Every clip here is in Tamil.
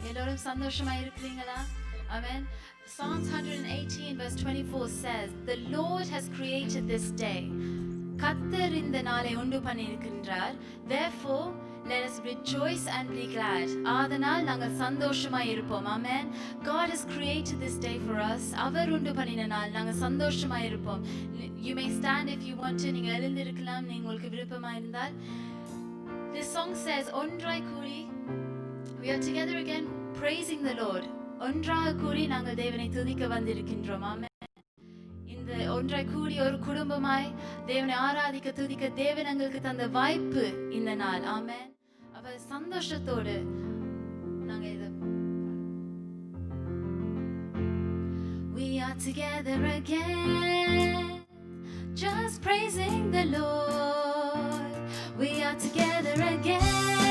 எல்லோரும் சந்தோஷமா இருக்கிறீங்களா? Amen. Psalms 118 verse 24 says, "The Lord has created this day." கர்த்தர் இந்த நாளை உண்டு பண்ணியிருக்கின்றார். Therefore, let us rejoice and be glad. ஆதனால் நாங்கள் சந்தோஷமா இருப்போம். Amen. God has created this day for us. அவர் உண்டு பண்ணின நாள் நாங்கள் சந்தோஷமா இருப்போம். You may stand if you want to. நீங்க எழுந்திருக்கலாம் உங்களுக்கு விருப்பமா இருந்தால். This song says, ஒன்றாய் கூடி, we are together again praising the Lord. ஒன்றாக கூடி நாங்கள் தேவனை துதிக்க வந்திருக்கின்றோம். ஆமென். இந்த ஒன்றாய் கூடி ஒரு குடும்பமாய் தேவனை ஆராதிக்க துதிக்க தேவன் எங்களுக்கு தந்த வாய்ப்பு இந்த நாள். ஆமென். அவர் சந்தோஷத்தோடு நாங்க இத We are together again, just praising the Lord. We are together again.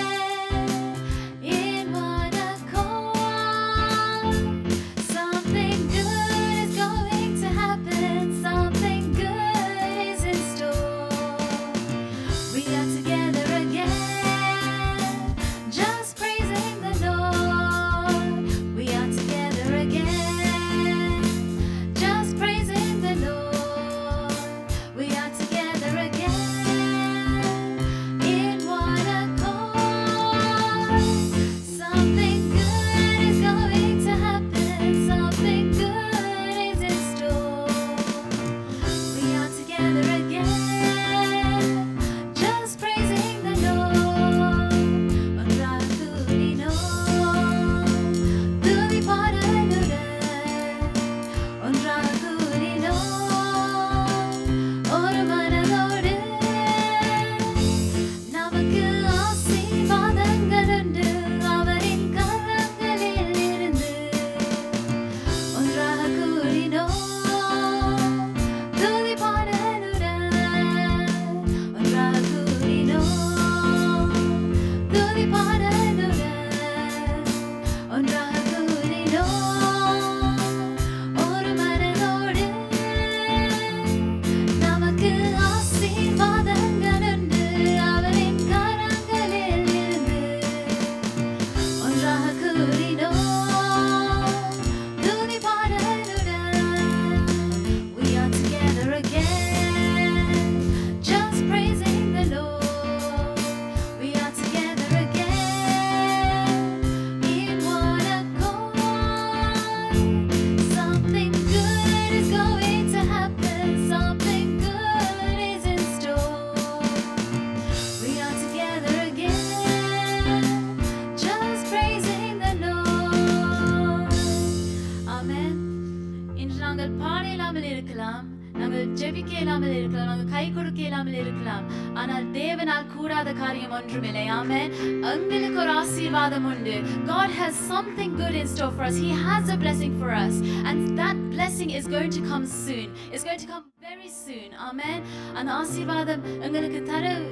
ஆனால் தேவனால் கூடாத காரியம் ஒன்றுமில்லை. ஆமென். உங்களுக்கு ஒரு ஆசீர்வாதம் உண்டு. God has something good in store for us. He has a blessing for us, and that blessing is going to come soon. It's going to come very soon. Amen. அந்த ஆசீர்வாதம் உங்களுக்கு தருவர்.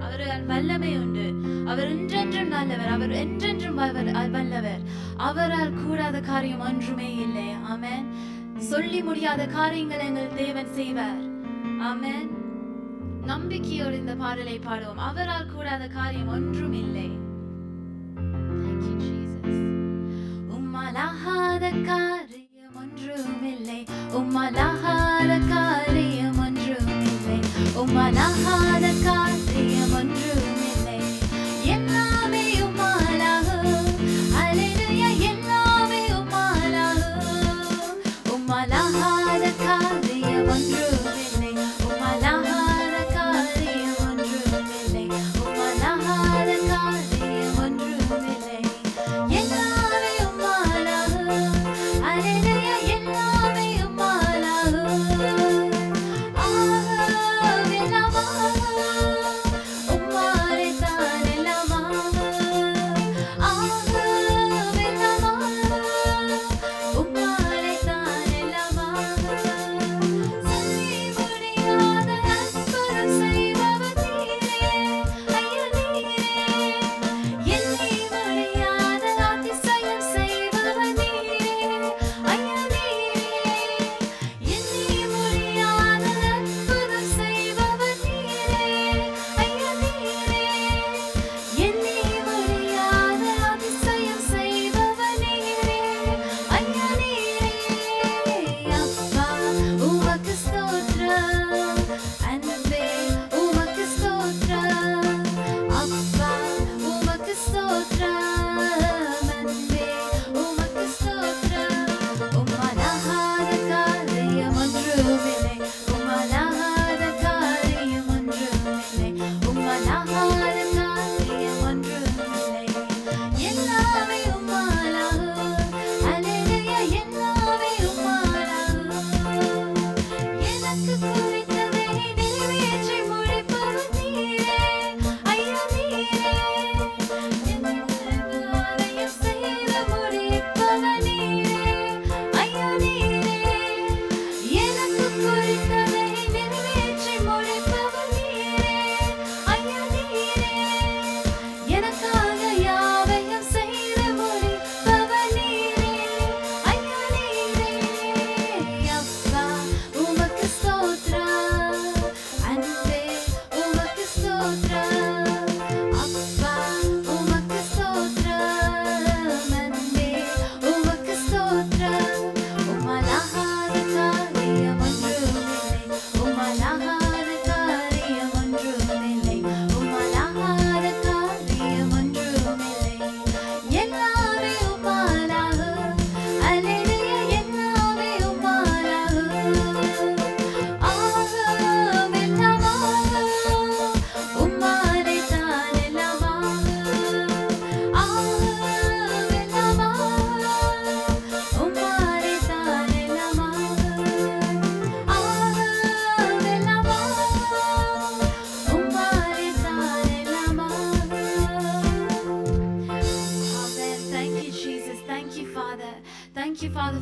அவரால் வல்லமை உண்டு. அவர் என்றென்றும் நல்லவர். அவர் என்றென்றும் வல்லவர். அவரால் கூடாத காரியம் ஒன்றுமே இல்லை. ஆமென். சொல்லி முடியாத காரியங்களை எங்கள் தேவன் செய்வார். ஆமென். நம்பிக்கையோடு இந்த பாடலை பாடுவோம். அவரால் கூடாத காரியம் ஒன்றும் இல்லை. Thank you Jesus. உம்மாலாகாத காரியம் ஒன்றும் இல்லை. உம்மாலாகாத காரியம் ஒன்றும் இல்லை. உம்மாலாகாத காரியம் ஒன்றும் இல்லை. எல்லாமே உம்மாலாகும். ஹல்லேலூயா. எல்லாமே உம்மாலாகும். உம்மாலாகாத காரியம் ஒன்றும் இல்லை. உம்மாலாகாத காரியம் ஒன்றும் இல்லை. உம்மாலாகாத காரியம் ஒன்றும் இல்லை. எல்லாமே உம்மாலாகும். ஹல்லேலூயா. எல்லாமே உம்மாலாகும்.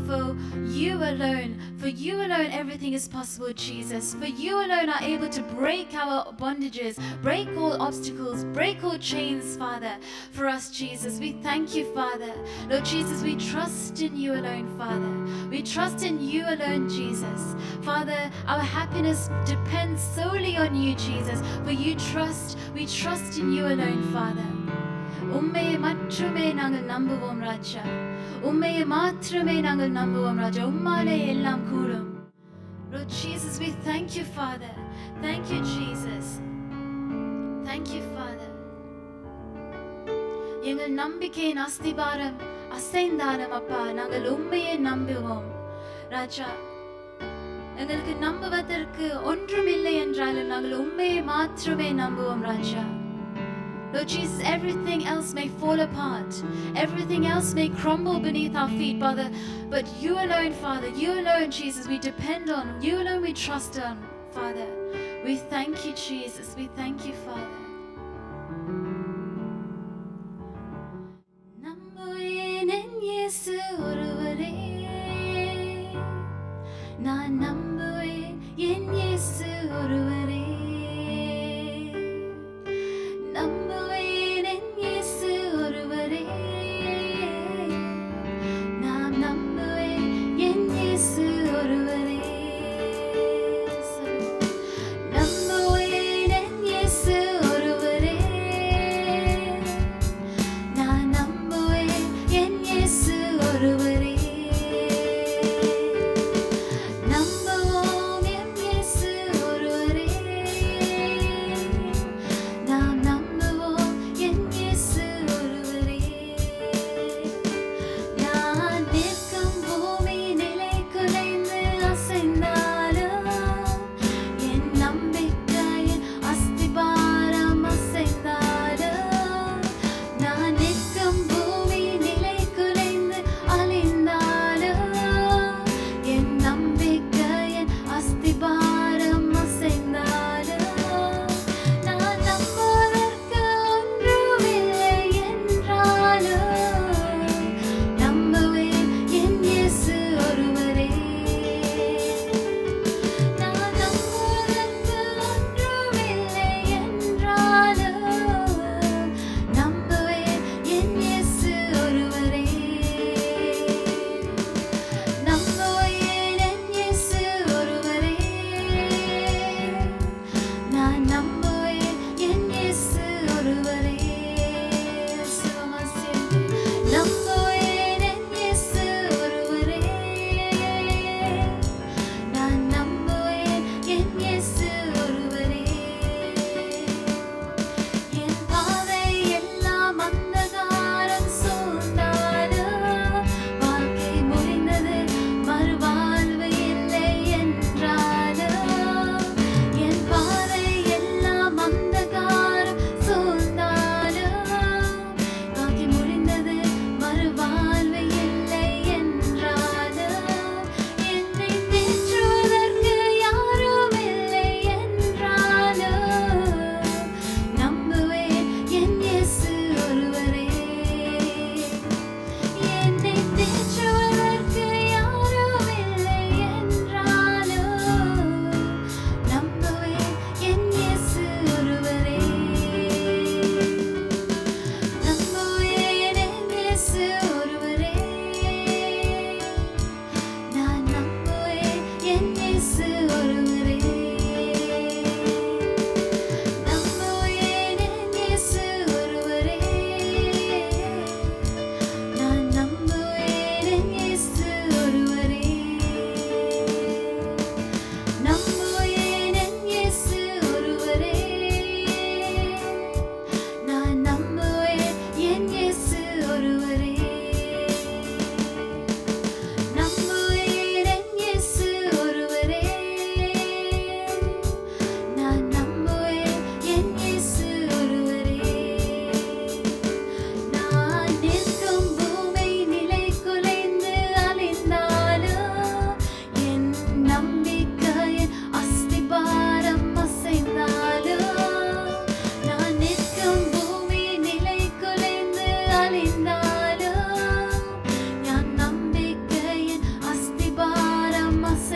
for you alone everything is possible, Jesus. For you alone are able to break our bondages, break all obstacles, break all chains, Father, for us, Jesus. We thank you, Father. Lord Jesus, we trust in you alone, Father. We trust in you alone, Jesus. Father, our happiness depends solely on you, Jesus. For we trust in you alone, Father. உம்மையை மட்டுமே நாங்கள் நம்புவோம் ராஜா. உம்மையை மாத்திரமே நாங்கள் நம்புவோம் ராஜா. உம்மாலே எல்லாம் கூடும். Lord Jesus, we thank you, Father. Thank you, Jesus. Thank you, Father. எங்கள் நம்பிக்கையின் அஸ்திபாரம் அசைந்தாலும் அப்பா நாங்கள் உம்மையை நம்புவோம் ராஜா. எங்களுக்கு நம்புவதற்கு ஒன்றுமில்லை என்றாலும் நாங்கள் உம்மையை மாத்திரமே நம்புவோம் ராஜா. Lord Jesus, everything else may fall apart. Everything else may crumble beneath our feet, Father. But you alone, Father, you alone, Jesus, we depend on. You alone we trust on, Father. We thank you, Jesus. We thank you, Father. நம்புவேன் என் இயேசு ஒருவரே. நான் நம்புவேன் என் இயேசு ஒருவரே.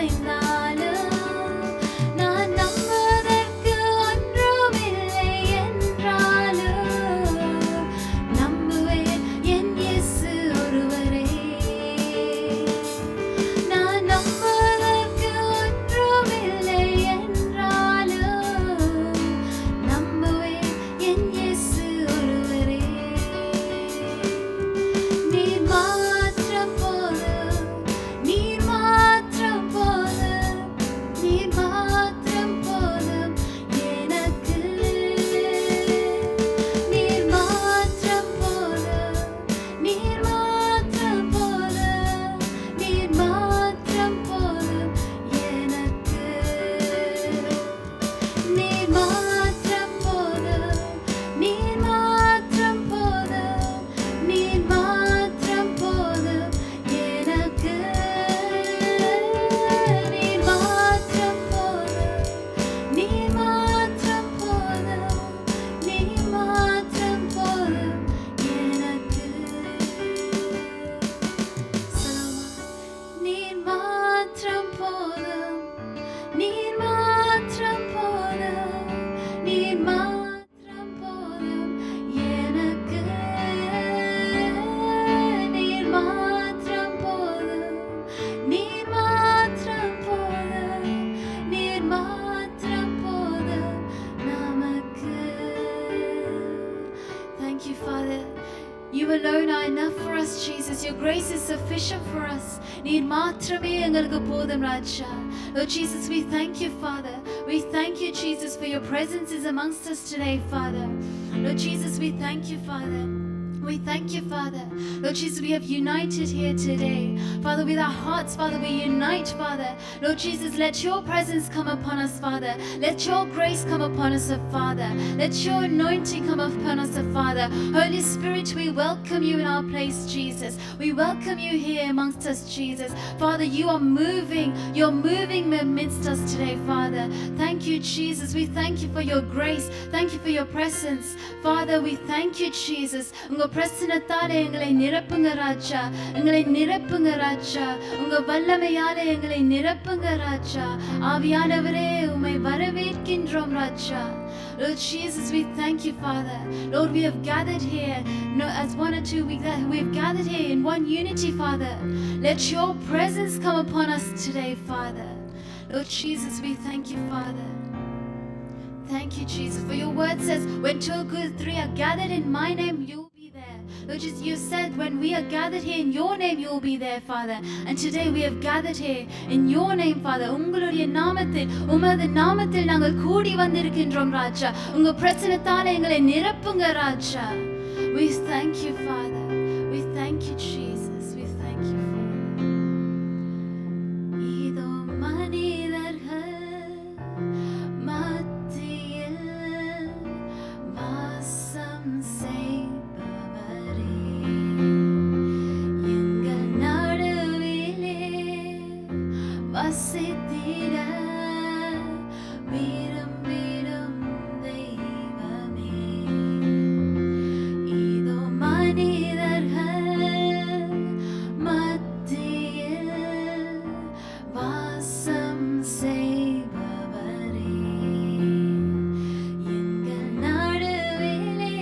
அசைந்தாலும் நான் நம்புவதற்கு ஒன்றுமில்லை என்றாலும் நம்புவேன் என் இயேசு ஒருவரே. நான் நம்புவதற்கு ஒன்றுமில்லை என்றாலும் நம்புவேன் என் இயேசு ஒருவரே. நீர் மாத்திரம் போதும், நீர் மாத்திரம் போதும், நீர் மாத்திரம் போதும் எனக்கு. நீர் மாத்திரம் போதும், நீர் மாத்திரம் போதும், நீர் மாத்திரம் போதும் எனக்கு. நீர் மாத்திரம் போதும், நீர் மாத்திரம் போதும், நீர் மாத்திரம் போதும் எனக்கு. நீர் மாத்திரம் போதும், நீர் மாத்திரம் போதும், நீர் மாத்திரம் போதும் எனக்கு. நீர் மாத்திரம் போதும், நீர் மாத்திரம் போதும், நீர் மாத்திரம் போதும் எனக்கு. நீர் மாத்திரம் போதும், நீர் மாத்திரம் போதும், நீர் மாத்திரம் போதும் நமக்கு. Thank you, Father. You alone are enough for us, Jesus. Your grace is sufficient for us. நீர் மாத்திரமே எங்களுக்கு போதும் ராஜா. Lord Jesus, we thank you, Father. We thank you, Jesus, for your presence is amongst us today, Father. Lord Jesus, we thank you, Father. We thank you, Father. Lord Jesus, we have united here today. Father, with our hearts, Father, we unite, Father. Lord Jesus, let your presence come upon us, Father. Let your grace come upon us, Father. Let your anointing come upon us, Father. Holy Spirit, we welcome you in our place, Jesus. We welcome you here amongst us, Jesus. Father, you are moving. You're moving amidst us today, Father. Thank you, Jesus. We thank you for your grace. Thank you for your presence. Father, we thank you, Jesus. உங்க பிரசன்னத்தாலே எங்களை நிரப்புங்க ராஜா. எங்களை நிரப்புங்க ராஜா. உங்க வல்லமையாலே எங்களை நிரப்புங்க ராஜா. ஆவியானவரே உம்மை வரவேற்கின்றோம் ராஜா. Lord Jesus, we thank you, Father. Lord, we have gathered here as one or two. We have gathered here in one unity, Father. Let your presence come upon us today, Father. Lord Jesus, we thank you, Father. Thank you, Jesus, for your word says, when two or three are gathered in my name, you will be there. Lord Jesus, you said, when we are gathered here in your name, you will be there, Father. And today we have gathered here in your name, Father. உங்களுடைய நாமத்தில், உமது நாமத்தில் நாங்கள் கூடி வந்திருக்கின்றோம் ராஜா. உங்க பிரசன்னத்தாலே எங்களை நிரப்புங்க ராஜா. We thank you, Father. We thank you, Jesus. We thank you, Father. இதோ மனிதர்கள் மத்தியில் வாசம் செய்பவரே, எங்கள் நடுவிலே வசித்திட விரும்பிடும் தெய்வமே. இதோ மனிதர்கள் மத்தியில் வாசம் செய்பவரே, எங்கள் நடுவிலே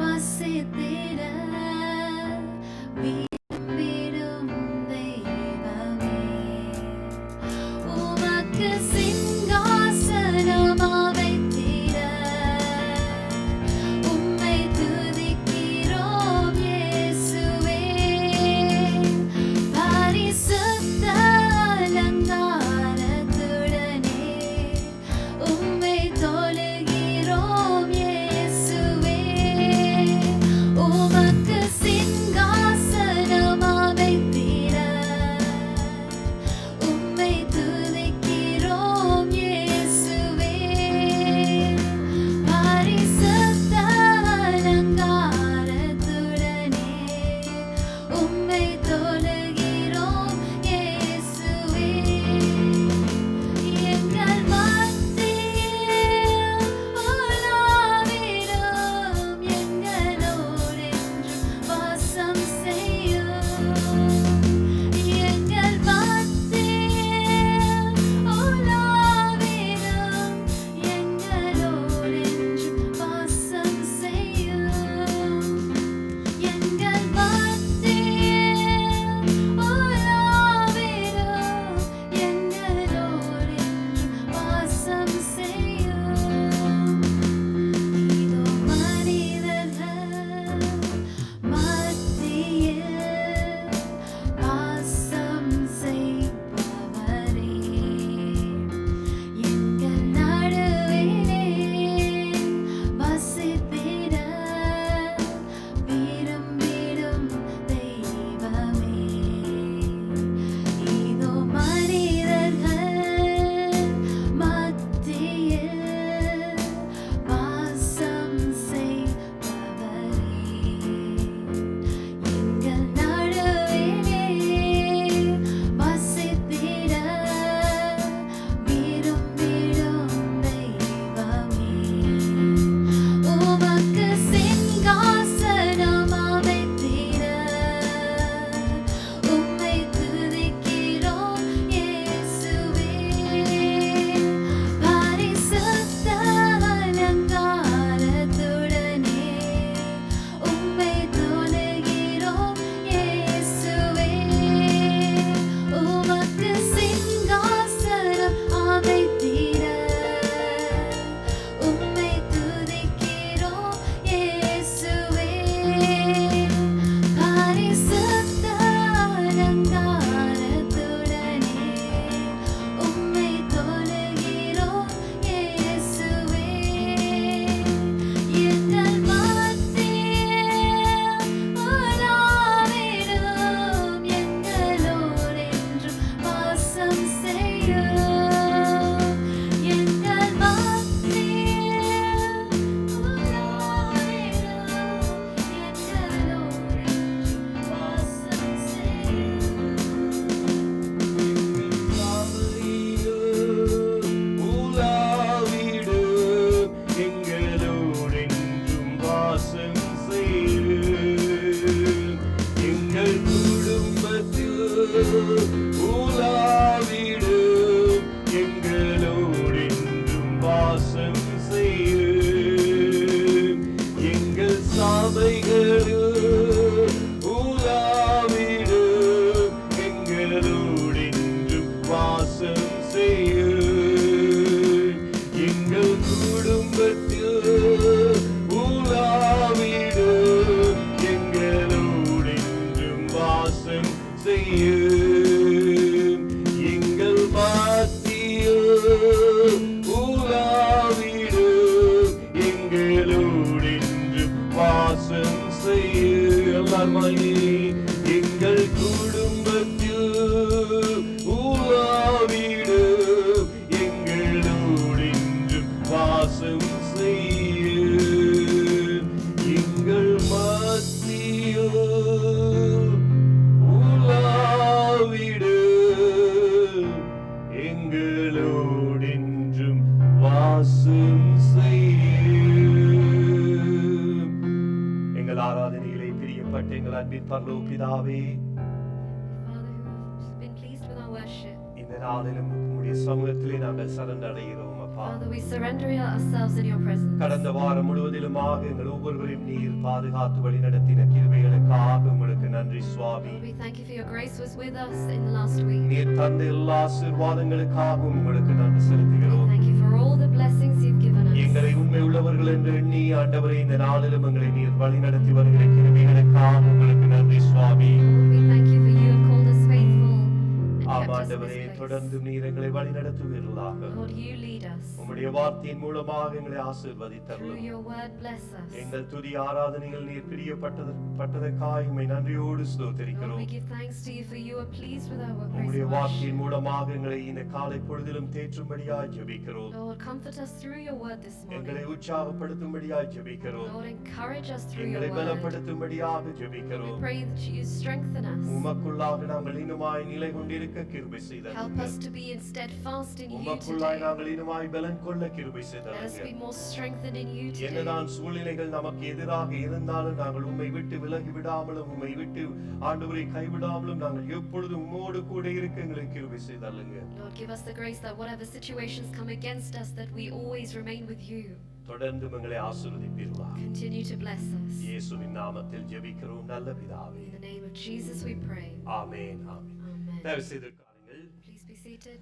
வசித்திட விரும்பிடும் தெய்வமே. உமக்கு சிங்காசனம் துன்பத்தில் உலாவிடு எங்களோடு என்றும் வாசம் செய்ய எங்கள் மத்தியில் உலாவிடு எங்களோடு என்றும் வாசம் எங்கள் ஆராதனைகளை பிரியப்பட்ட எங்கள் அன்பின் பரலோக பிதாவே, இந்த நாளிலும் உம்முடைய சமூகத்திலே நாங்கள் சரணடைகிறோம் அப்பா. Father, we surrender ourselves in your presence. கடந்த வாரம் முழுவதிலுமாக எங்கள் ஒவ்வொருவரையும் நீர் பாதுகாத்து வழிநடத்தின கிருபைகளுக்காக உங்களுக்கு நன்றி சுவாமி. Lord, we thank you for your grace was with us in the last week. நீர் தந்த எல்லா ஆசீர்வாதங்களுக்காகவும் உங்களுக்கு நன்றி We செலுத்துகிறோம். thank you for all the blessings you've given us. எங்களை உண்மை உள்ளவர்கள் என்று எண்ணி ஆண்டவரே இந்த நாளிலும் எங்களை நீர் வழிநடத்தி வருகிற கிருபைகளுக்காக உங்களுக்கு நன்றி சுவாமி. Lord, we thank you for you have called us faithful and kept us in ஆண்டவரே this place. தொடர்ந்து நீர் எங்களை வழிநடத்துவீர்களாக. Lord, you lead us. உம்முடைய வார்த்தையின் மூலமாக எங்களை Through ஆசீர்வதித்தருளும். your word, bless us. எங்கள் துதி ஆராதனைகள் நீர் பிரியப்பட்டதற்காக உம்மை நன்றியோடு Lord, ஸ்தோத்திரிக்கிறோம். we give thanks to you for you are pleased with our praise உம்முடைய and வார்த்தையின் worship. மூலமாக எங்களை இந்த காலை பொழுதிலும் தேற்றும்படியாய் ஜெபிக்கிறோம். Lord, comfort us through your word this எங்களை morning. உற்சாகப்படுத்தும்படியாய் ஜெபிக்கிறோம். Lord, encourage us through your எங்களை word. பலப்படுத்தும்படியாக We ஜெபிக்கிறோம். pray that you strengthen us. உமக்குள்ளாக நாங்கள் இன்னுமாய் நிலை கொண்டிருக்க கிருபை Help செய்தருளுங்க. us to be steadfast in you உமக்குள்ளாய் today. நாங்கள் இன்னுமாய் பலன் கொள்ள கிருபை Let us செய்தருளுங்க. be more strengthened in you today. என்னதான் சூழ்நிலைகள் நமக்கு எதிராக இருந்தாலும் நாங்கள் உம்மை விட்டு விலகி விடாமலும் உம்மை விட்டு ஆண்டவரை கைவிடாமலும் நாங்கள் எப்பொழுதும் உம்மோடு கூட இருக்க எங்களுக்கு கிருபை செய்தருளுங்க. Lord, give us the grace that whatever situations come against us, that we always remain with you. தொடர்ந்து எங்களை ஆசீர்வதிப்பீர்களாக. Continue to bless us. இயேசுவின் நாமத்தில் ஜெபிக்கிறோம் நல்ல பிதாவே. In the name of Jesus we pray. Amen amen. Amen. தயவு செய்து உட்காருங்கள். Please be seated.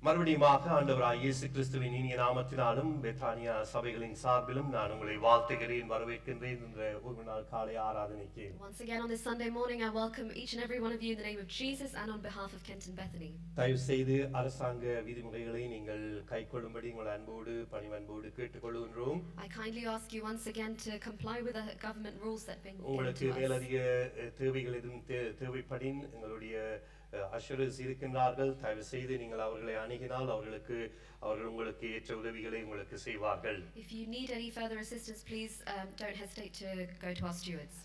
மறுபடியுமாக ஆண்டவராய் இயேசு கிறிஸ்துவின் இனிய நாமத்தினாலும் பெத்தானியா சபைகளின் சார்பிலும் நான் உங்களை வாழ்த்துகிறேன், வரவேற்கின்றேன் இந்த ஒரு நாள் காலை ஆராதனைக்கு. Once again on this Sunday morning, I welcome each and every one of you in the name of Jesus and on behalf of Kenton Bethany. தயவு செய்து அரசாங்க விதிமுறைகளை நீங்கள் கைக்கொள்ளும்படி உங்கள் அன்போடு பணிவன்போடு கேட்டுக்கொள்கின்றோம். I kindly ask you once again to comply with the government rules that have been given உங்களுக்கு to us. மேலதிக தேவைகள் எதுவும் தேவைப்படின் எங்களுடைய அஷூரன்ஸ் இருக்கின்றார்கள். தயவு செய்து நீங்கள் அவர்களை அணுகினால் அவர்கள் உங்களுக்கு ஏற்ற உதவிகளை உங்களுக்கு செய்வார்கள். If you need any further assistance, please don't hesitate to go to our stewards.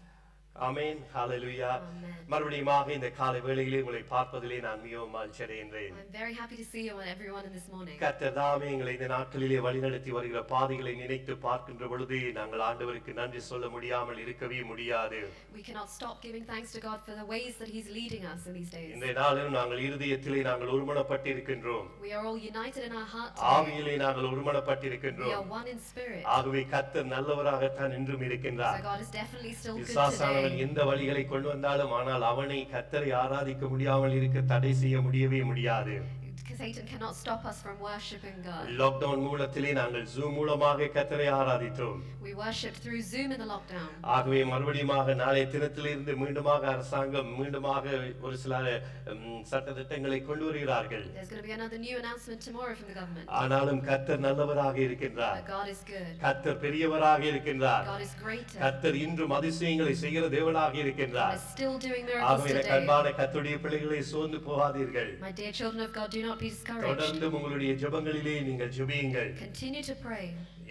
Amen, hallelujah. Amen. மறுபடியுமாக இந்த காலை வேளையிலே உங்களை பார்ப்பதிலே நான் மிகவும் மகிழ்ச்சி அடைகின்றேன். I'm very happy to see you and everyone in this morning. கர்த்தர் தாமே எங்களை இந்த நாட்களிலே வழிநடத்தி வருகிற பாதைகளை நினைத்து பார்க்கின்ற பொழுது நாங்கள் ஆண்டவருக்கு நன்றி சொல்ல முடியாமல் இருக்கவே முடியாது. We cannot stop giving thanks to God for the ways that He's leading us in these days. இந்த நாளிலும் நாங்கள் இருதயத்திலே நாங்கள் ஒருமனப்பட்டிருக்கின்றோம். We are all united in our heart. ஆவியிலே நாங்கள் We are ஒருமனப்பட்டிருக்கின்றோம். one in spirit. ஆகவே கர்த்தர் நல்லவராகத்தான் என்றும் So இருக்கின்றார். God is definitely still good பிசாசானவன் today. எந்த வழிகளை கொண்டு வந்தாலும் ஆனால் அவனை கர்த்தரை ஆராதிக்க முடியாமல் இருக்க தடை செய்ய முடியவே முடியாது. Satan cannot stop us from worshiping God. Lockdown மூலத்திலே நாங்கள் ஜூம் மூலமாக கர்த்தரை ஆராதித்தோம். We worshipped through Zoom in the lockdown. ஆகவே மறுபடியுமாக நாளை தினத்திலிருந்து மீண்டுமாக அரசாங்கம் மீண்டுமாக ஒரு சில சட்டதிட்டங்களை கொண்டு வருகிறார்கள். There's going to be another new announcement tomorrow from the government. ஆனாலும் கர்த்தர் நல்லவராக இருக்கின்றார். But God is good. கர்த்தர் பெரியவராக இருக்கின்றார். God is greater. கர்த்தர் இன்றும் அதிசயங்களை செய்கிற தேவனாக God இருக்கின்றார். is still doing miracles ஆகவே today. அன்பான கர்த்தருடைய பிள்ளைகளை சோர்ந்து போகாதீர்கள். My dear children of God, do not be discouraged. தொடர்ந்து உங்களுடைய ஜெபங்களிலே நீங்கள் ஜெபியுங்கள். Continue to pray.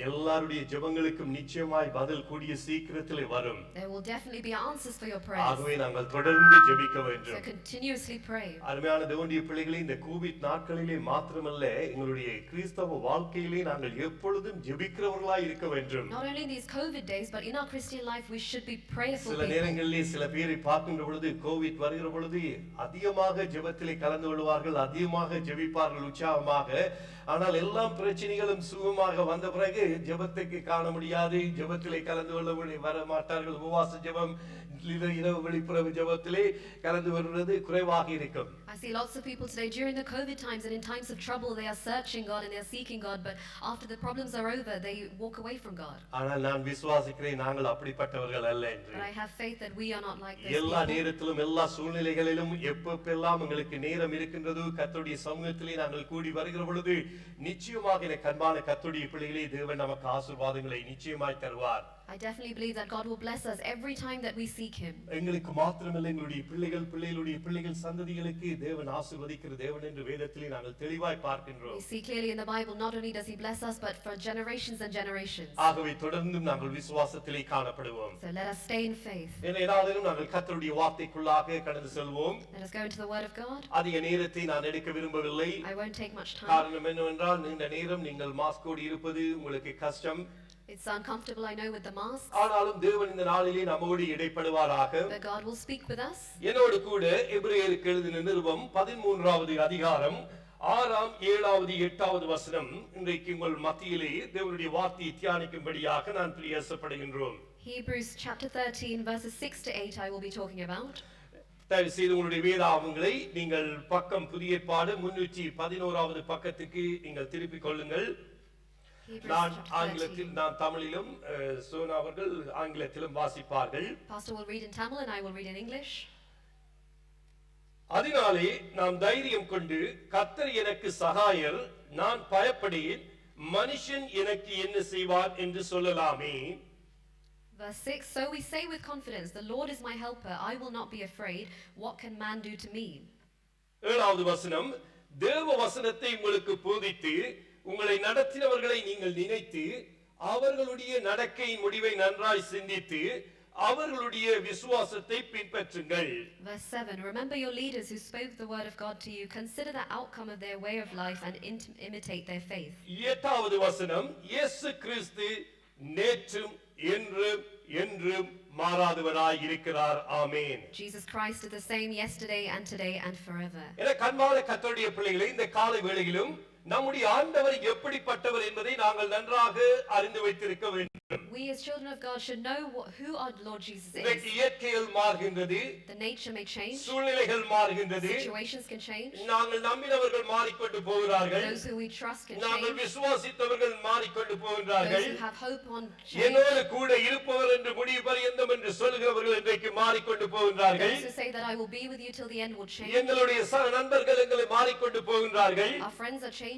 எல்லாருடைய ஜெபங்களுக்கும் நிச்சயமாய் பதில் கூடிய சீக்கிரத்திலே வரும். There will definitely be answers for your prayers. ஆகவே நாங்கள் தொடர்ந்து ஜெபிக்க So வேண்டும். continuously pray. அருமையான தேவனுடைய பிள்ளைகளே, இந்த கோவிட் நாட்களிலே மாத்திரமல்ல எங்களுடைய கிறிஸ்தவ வாழ்க்கையிலே நாங்கள் எப்பொழுதும் ஜெபிக்கிறவர்களாய் இருக்க வேண்டும். Not only in these COVID days, but in our Christian life, we should be prayerful சில people. நேரங்களிலே சில பேரை பார்க்கின்ற பொழுது கோவிட் வருகிற பொழுது அதிகமாக ஜெபத்திலே கலந்து கொள்வார்கள், அதிகமாக ஜெபிப்பார்கள் உற்சாகமாக. ஆனால் எல்லாம் பிரச்சனைகளும் சுகமாக வந்த பிறகு ஜெபத்துக்கு காண முடியாது, ஜெபத்திலே கலந்து கொள்ள வர மாட்டார்கள். உபவாச ஜெபம், இரவு வெளிப்புற ஜெபத்திலே கலந்து வருவது குறைவாக இருக்கும். I see lots of people today during the COVID times and in times of trouble, they are searching God and they are seeking God, but after the problems are over, they walk away from God. ஆனால் நான் விசுவாசிக்கிறேன் நாங்கள் அப்படிப்பட்டவர்கள் அல்ல என்று. But I have faith that we are not like this. எல்லா நேரத்திலும் எல்லா சூழ்நிலைகளிலும் எப்பெல்லாம் எங்களுக்கு நேரம் இருக்கின்றது கர்த்தருடைய சமூகத்திலே நாங்கள் கூடி வருகிற பொழுது நிச்சயமாக எனக்கு அன்பான கர்த்தருடைய பிள்ளைகளே, தேவன் நமக்கு ஆசீர்வாதங்களை நிச்சயமாய் தருவார். I definitely believe that God will bless us every time that we seek Him. எங்களுக்கு மாத்திரமல்ல எங்களுடைய பிள்ளைகளுடைய பிள்ளைகள் சந்ததிகளுக்கு தேவன் ஆசீர்வதிக்கிற தேவன் என்று வேதத்திலே நாங்கள் தெளிவாய் பார்க்கின்றோம். We see clearly in the Bible, not only does He bless us, but for generations and generations. ஆகவே தொடர்ந்து நாங்கள் விசுவாசத்திலே காணப்படுவோம். So let us stay in faith. ஏனாலும் நாங்கள் கர்த்தருடைய வார்த்தைக்குள்ளாக கடந்து செல்வோம். Let us go into the Word of God. அதிக நேரத்தை நான் எடுக்க விரும்பவில்லை. I won't take much time. காரணம் என்னவென்றால் நீண்ட நேரம் நீங்கள் மாஸ்கோடு இருப்பது உங்களுக்கு கஷ்டம். It's uncomfortable, I know, with the mask. ஆனாலும் தேவன் இந்த நாளிலே நம்மோடு இடைப்படுவாராக. But God will speak with us. என்னோடு கூட எபிரேயருக்கு எழுதின நிருபம் 13வது அதிகாரம் 6ஆம் 7வது 8வது வசனம் இன்றைக்கு உங்கள் மத்தியிலே தேவனுடைய வார்த்தையை தியானிக்கும்படியாக நான் பிரயாசப்படுகின்றோம். Hebrews chapter 13 verses 6 to 8 I will be talking about. தயவு செய்து உங்களுடைய வேதாகமங்களை நீங்கள் பக்கம் புதிய ஏற்பாடு 311வது பக்கத்துக்கு நீங்கள் திருப்பிக் கொள்ளுங்கள். நான் ஆங்கிலத்தில் நான் தமிழிலும் சோனா அவர்கள் ஆங்கிலத்திலும் வாசிப்பார்கள். Pastor will read in Tamil and I will read in English. அதனாலே நாம் தைரியம் கொண்டு கர்த்தர் எனக்கு சகாயர், நான் பயப்படேன், மனுஷன் எனக்கு என்ன செய்வார் என்று சொல்லலாமே. Verse 6, so we say with confidence, the Lord is my helper, I will not be afraid. What can man do to me? 7வது வசனம், தேவ வசனத்தை உங்களுக்கு போதித்து உங்களை நடத்தினவர்களை நீங்கள் நினைத்து அவர்களுடைய நடக்கையின் முடிவை நன்றாய் சிந்தித்து அவர்களுடைய விசுவாசத்தை பின்பற்றுங்கள். Verse 7, remember your leaders who spoke the word of God to you, consider the outcome of their way of life and imitate their faith. 8வது வசனம், இயேசு கிறிஸ்து நேற்றும் என்றும் என்றும் மாறாதவராய் இருக்கிறார். ஆமென். Jesus Christ is the same yesterday and today and forever. என கண்மான கர்த்தருடைய பிள்ளைகளே, இந்த காலை வேளையிலும் நம்முடைய ஆண்டவர் எப்படிப்பட்டவர் என்பதை நாங்கள் நன்றாக அறிந்து வைத்திருக்க வேண்டும். We as children of God should know who our Lord Jesus is. இயற்கையில் மாறுகின்றது. The nature may change. சூழ்நிலைகள் மாறுகின்றது. Situations can change. நாங்கள் நம்பினவர்கள் மாறிக்கொண்டு போகிறார்கள். Those who we trust can change. நாங்கள் விசுவாசித்தவர்கள் மாறிக்கொண்டு போகிறார்கள். Those who have hope on change. என்னோடு கூட இருப்பவர் என்று முடிவு பரியந்தம் என்று சொல்கிறவர்கள் இன்றைக்கு மாறிக்கொண்டு போகிறார்கள். Those who say that I will be with you till the end will change. எங்களுடைய நண்பர்கள் எங்களை மாறிக்கொண்டு போகிறார்கள். Our friends are changing.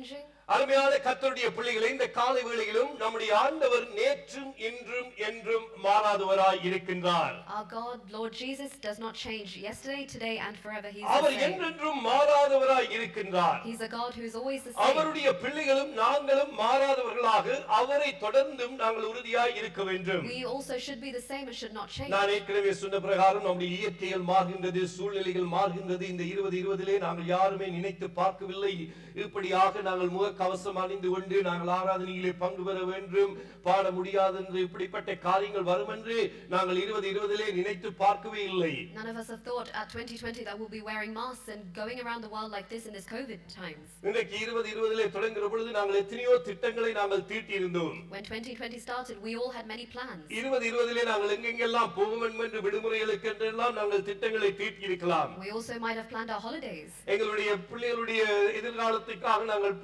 அருமையான கர்த்தருடைய பிள்ளைகளே, இந்த காலை வேளையிலும் நம்முடைய ஆண்டவர் நேற்றும் இன்றும் என்றும் மாறாதவராய் இருக்கின்றார். Our God, Lord Jesus, does not change yesterday, today and forever. He is our the same. என்றென்றும் மாறாதவராய் இருக்கின்றார். He's a God who is always the same. அவருடைய பிள்ளைகளும் நாங்களும் மாறாதவர்களாக அவரை தொடர்ந்தும் நாங்கள் உறுதியாய் இருக்க வேண்டும். We also should be the same and should not change. நான் ஏற்கனவே சொன்ன பிரகாரம் நம்முடைய இயற்கையில் மாறுகின்றது, சூழ்நிலைகள் மாறுகின்றது. இந்த 2020 நாங்கள் யாருமே நினைத்து பார்க்கவில்லை இப்படியாக நாங்கள் முகக்கவசம் அணிந்து கொண்டு நாங்கள் ஆராதனையிலே பங்கு பெற வேண்டும், பாட முடியாது என்று இப்படிப்பட்ட காரியங்கள் வரும் என்று நாங்கள் 2020 நினைத்து பார்க்கவே இல்லை. None of us have thought at 2020 that we'll be wearing masks and going around the world like this in this COVID times. இன்றைக்கு 2020 தொடங்குற பொழுது நாங்கள் எத்தனையோ திட்டங்களை நாங்கள் தீட்டி இருந்தோம். When 2020 started, we all had many plans. 2020 நாங்கள் எங்கெங்கெல்லாம் போவோம் என்று விடுமுறைகளுக்கு என்றெல்லாம் நாங்கள் திட்டங்களை தீட்டி இருக்கலாம். We also might have planned our holidays. எங்களுடைய பிள்ளைகளுடைய எதிர்காலத்துக்காக நாங்கள்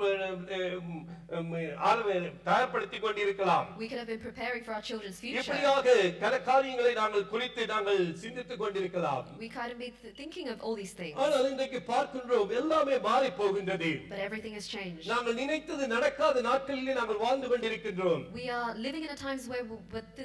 தயார்படுத்திக் கொண்டிருக்கலாம். We could have been preparing for our children's future. இப்படியாக பல காரியங்களை நாங்கள் குறித்து நாங்கள் சிந்தித்துக் கொண்டிருக்கலாம். We kind of be thinking of all these things. ஆனால் இன்றைக்கு பார்க்கின்றோம் எல்லாமே மாறி போகின்றது. But everything has changed. நாங்கள் நினைத்தது நடக்காத நாட்களிலே நாங்கள் வாழ்ந்து கொண்டிருக்கின்றோம். We are living in a times where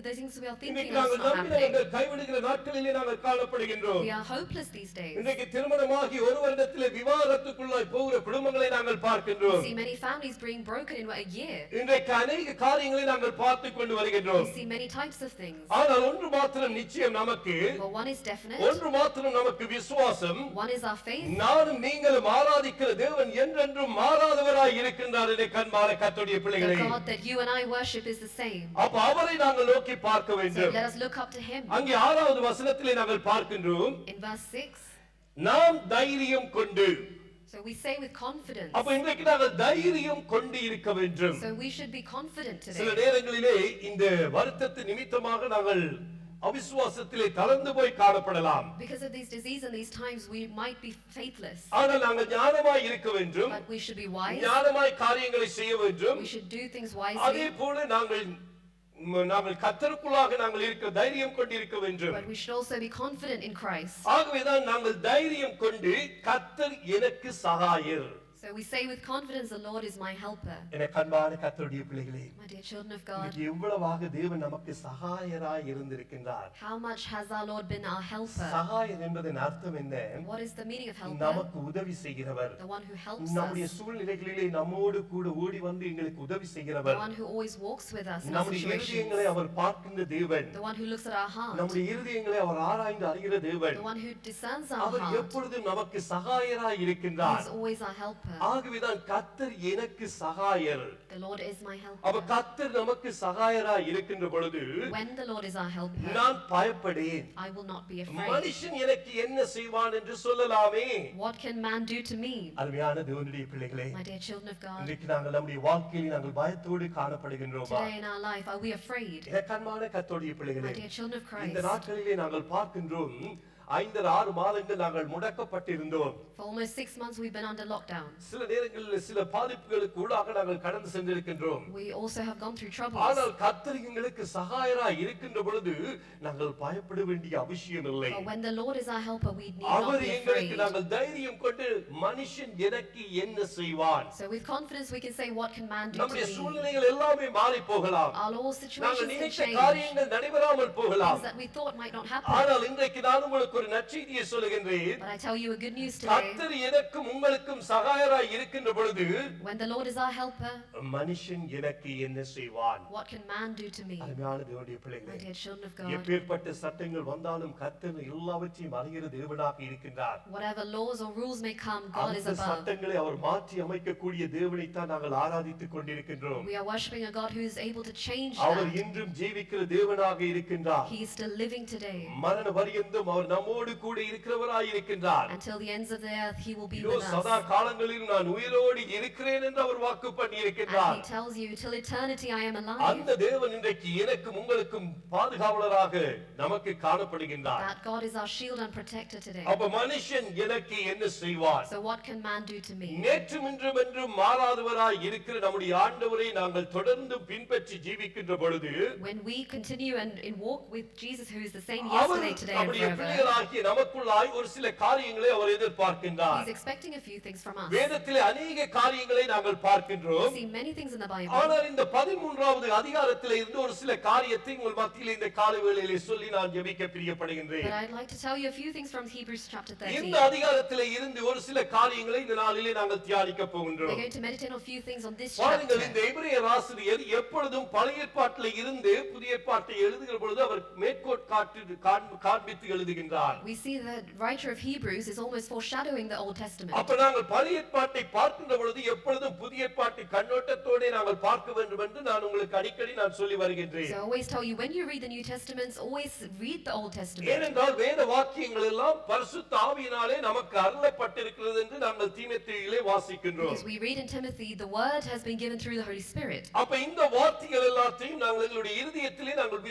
the things we are thinking இன்னைக்கு are நாங்கள் not happening. நம்பினவர்கள் கைவிடுகிற நாட்களிலே நாங்கள் காணப்படுகின்றோம். We are hopeless these days. இன்றைக்கு திருமணமாகி ஒரு வருடத்திலே விவாகரத்துக்குள்ளாய் போகிற குடும்பங்களை நாங்கள் பார்க்கின்றோம். We see many families being broken in a year. இன்றைக்கு அநேக காரியங்களை நாங்கள் பார்த்துக் கொண்டு வருகின்றோம். We see many types of things. ஆனால் ஒன்று மாத்திரம் நிச்சயம் நமக்கு, But one is definite. ஒன்று மாத்திரம் நமக்கு விசுவாசம். One is our faith. நானும் நீங்களும் ஆராதிக்கிற தேவன் என்றென்றும் மாறாதவராய் இருக்கின்றார் என்ற கண்மான கர்த்தருடைய பிள்ளைகளே. The God that you and I worship is the same. அப்ப அவரை நாங்கள் நோக்கி பார்க்க So வேண்டும். let us look up to him. அங்கே 6வது வசனத்திலே நாங்கள் பார்க்கின்றோம், In verse 6, நாம் தைரியம் கொண்டு. so we say with confidence. அப்ப இன்றைக்கு நாங்கள் தைரியம் கொண்டு இருக்க வேண்டும். So we should be confident சில today. நேரங்களிலே இந்த வருத்தத்து நிமித்தமாக நாங்கள் அவிசுவாசத்திலே தளர்ந்து போய் காணப்படலாம். Because of these disease and these times, we might be faithless. ஆனால் நாங்கள் ஞானமாய் இருக்க வேண்டும். But we should be wise. ஞானமாய் காரியங்களை செய்ய வேண்டும். We should do things அதே wisely. போல நாங்கள் கர்த்தருக்குள்ளாக நாங்கள் இருக்க தைரியம் கொண்டு இருக்க வேண்டும். But we should also be confident in Christ. ஆகவேதான் நாங்கள் தைரியம் கொண்டு கர்த்தர் எனக்கு சகாயர். So we say with confidence, the Lord is my helper. எனக்கு அன்பான கர்த்தருடைய பிள்ளைகளே, My dear children of God, இன்னைக்கு எவ்வளவாக தேவன் நமக்கு சகாயராய் இருந்திருக்கின்றார். how much has our Lord been our helper? சகாயர் என்பதன் அர்த்தம் என்ன? What is the meaning of helper? நமக்கு உதவி செய்கிறவர், The one who helps நம்முடைய us. சூழ்நிலைகளிலே நம்மோடு கூட ஓடி வந்து எங்களுக்கு உதவி The செய்கிறவர், one who always walks with us in our நம்முடைய situations. இருதயங்களை அவர் பார்க்கின்ற தேவன், The one who looks at our heart. நம்முடைய இருதயங்களை அவர் ஆராய்ந்து அறிகிற தேவன். The one who discerns our our heart. எப்பொழுதும் நமக்கு சகாயராய் He இருக்கின்றார். is always our helper. ஆகவேதான் கர்த்தர் எனக்கு சகாயர். The Lord is my அப்ப helper. கர்த்தர் நமக்கு சகாயராய் இருக்கின்ற பொழுது When the Lord is our helper, நான் பயப்படேன். I will not be afraid. மனுஷன் எனக்கு என்ன செய்வான் என்று சொல்லலாமே. What can man do to me? அருமையான தேவனுடைய பிள்ளைகளே, My dear children of God, இன்றைக்கு நாங்கள் நம்முடைய வாழ்க்கையில் நாங்கள் பயத்தோடு காணப்படுகின்றோமா? today in our life, are we afraid? எனக்கு அன்பான கர்த்தருடைய My பிள்ளைகளே, dear children of இந்த Christ, நாட்களிலே நாங்கள் பார்க்கின்றோம் 5-6 மாதங்கள் நாங்கள் முடக்கப்பட்டிருந்தோம். for almost 6 months we've been under lockdown. சில நேரங்களில் சில பாதிப்புகளுக்கு ஊடாக நாங்கள் கடந்து சென்றிருக்கின்றோம். We also have gone through troubles. ஆனால் கர்த்தர் எங்களுக்கு சகாயராய் இருக்கின்ற பொழுது நாங்கள் பயப்பட வேண்டிய அவசியம் இல்லை. But when the Lord is our helper, we need not our be எங்களுக்கு afraid. நாங்கள் தைரியம் கொண்டு மனுஷன் எனக்கு என்ன செய்வான்? So with confidence we can say, what can man do to நம்முடைய me? சூழ்நிலைகள் எல்லாமே மாறி போகலாம். All நாங்கள் situations can நினைத்த change. காரியங்கள் நடைபெறாமல் போகலாம். Things that we thought might not happen. ஆனால் இன்றைக்கு நான் உங்களுக்கு ஒரு நற்செய்தியை சொல்லுகின்றேன். But I tell you a good news today. கர்த்தர் எனக்கும் உங்களுக்கும் சகாயராய் இருக்கின்ற பொழுது When the Lord is our helper, மனுஷன் எனக்கு என்ன செய்வான்? what can man do to me? அருமையான தேவனுடைய My பிள்ளைகளே, dear children of God, எப்பேற்பட்ட சட்டங்கள் வந்தாலும் கர்த்தர் எல்லாவற்றையும் அறிகிற தேவனாக இருக்கின்றார். whatever laws or rules may come, God is அந்த above. சட்டங்களை அவர் மாற்றி அமைக்கக்கூடிய தேவனைத்தான் நாங்கள் ஆராதித்துக் கொண்டிருக்கின்றோம். We are worshiping a God who is able to change our that. இன்றும் ஜீவிக்கிற தேவனாக இருக்கின்றார். He is still living today. மரண பரியந்தம் அவர் நம்மோடு கூட இருக்கிறவராய் இருக்கின்றார். Until the ends of the earth, He will be இதோ with சதா us. காலங்களில் நான் உயிரோடு இருக்கிறேன் என்று அவர் வாக்கு பண்ணி And இருக்கின்றார். He tells you, till eternity I am alive. அந்த தேவன் இன்றைக்கு எனக்கும் உங்களுக்கும் பாதுகாவலராக நமக்கு காணப்படுகின்றார். That God is our shield and protector today. அப்ப மனுஷன் எனக்கு என்ன செய்வார்? So what can man do to me? நேற்றும் இன்றும் என்றும் மாறாதவராய் இருக்கிற நம்முடைய ஆண்டவரை நாங்கள் தொடர்ந்து பின்பற்றி ஜீவிக்கின்ற பொழுது When we continue and walk with Jesus, who is the same our yesterday, today, and நம்முடைய forever, பிள்ளைகளாகிய நமக்குள்ளாய் ஒரு சில காரியங்களை அவர் எதிர்பார்க்கின்றார். He's expecting a few things from us. வேதத்திலே அநேக காரியங்களை நாங்கள் We பார்க்கின்றோம். see many things in the Bible. ஆனால் இந்த 13வது அதிகாரத்திலே இருந்து ஒரு சில காரியத்தை உங்கள் மத்தியில் இந்த காலை வேளையிலே சொல்லி நான் ஜெபிக்க பிரியப்படுகின்றேன். But I'd like to tell you a few things from Hebrews chapter இந்த 13. அதிகாரத்திலே இருந்து ஒரு சில காரியங்களை இந்த நாளிலே நாங்கள் தியானிக்க We're போகின்றோம். going to meditate on a few things on this பாருங்கள், chapter. இந்த எபிரேயர் ஆசிரியர் எப்பொழுதும் பழைய ஏற்பாட்டிலே இருந்து புதிய ஏற்பாட்டை எழுதுகிற பொழுது அவர் மேற்கோள் காண்பித்து எழுதுகின்றார். We see the writer of Hebrews is almost foreshadowing the Old Testament. அப்ப நாங்கள் பழைய ஏற்பாட்டை பார்க்கின்ற பொழுது எப்பொழுதும் புதிய ஏற்பாட்டை கண்ணோட்டத்தோட நாங்கள் பார்க்க வேண்டும் என்று நான் உங்களுக்கு அடிக்கடி நான் சொல்லி வருகின்றேன். So I always tell you, when you read the New Testaments, always read the Old Testament. ஏனென்றால் வேத வாக்கியங்கள் எல்லாம் பரிசுத்த ஆவியினாலே நமக்கு அருளப்பட்டிருக்கிறது என்று நாங்கள் தீமோத்தேயுவிலே வாசிக்கின்றோம். Because we read in Timothy, the word has been given through the Holy Spirit. அப்ப இந்த வார்த்தைகள் எல்லாத்தையும் நாங்கள் எங்களுடைய இருதயத்திலே நாங்கள்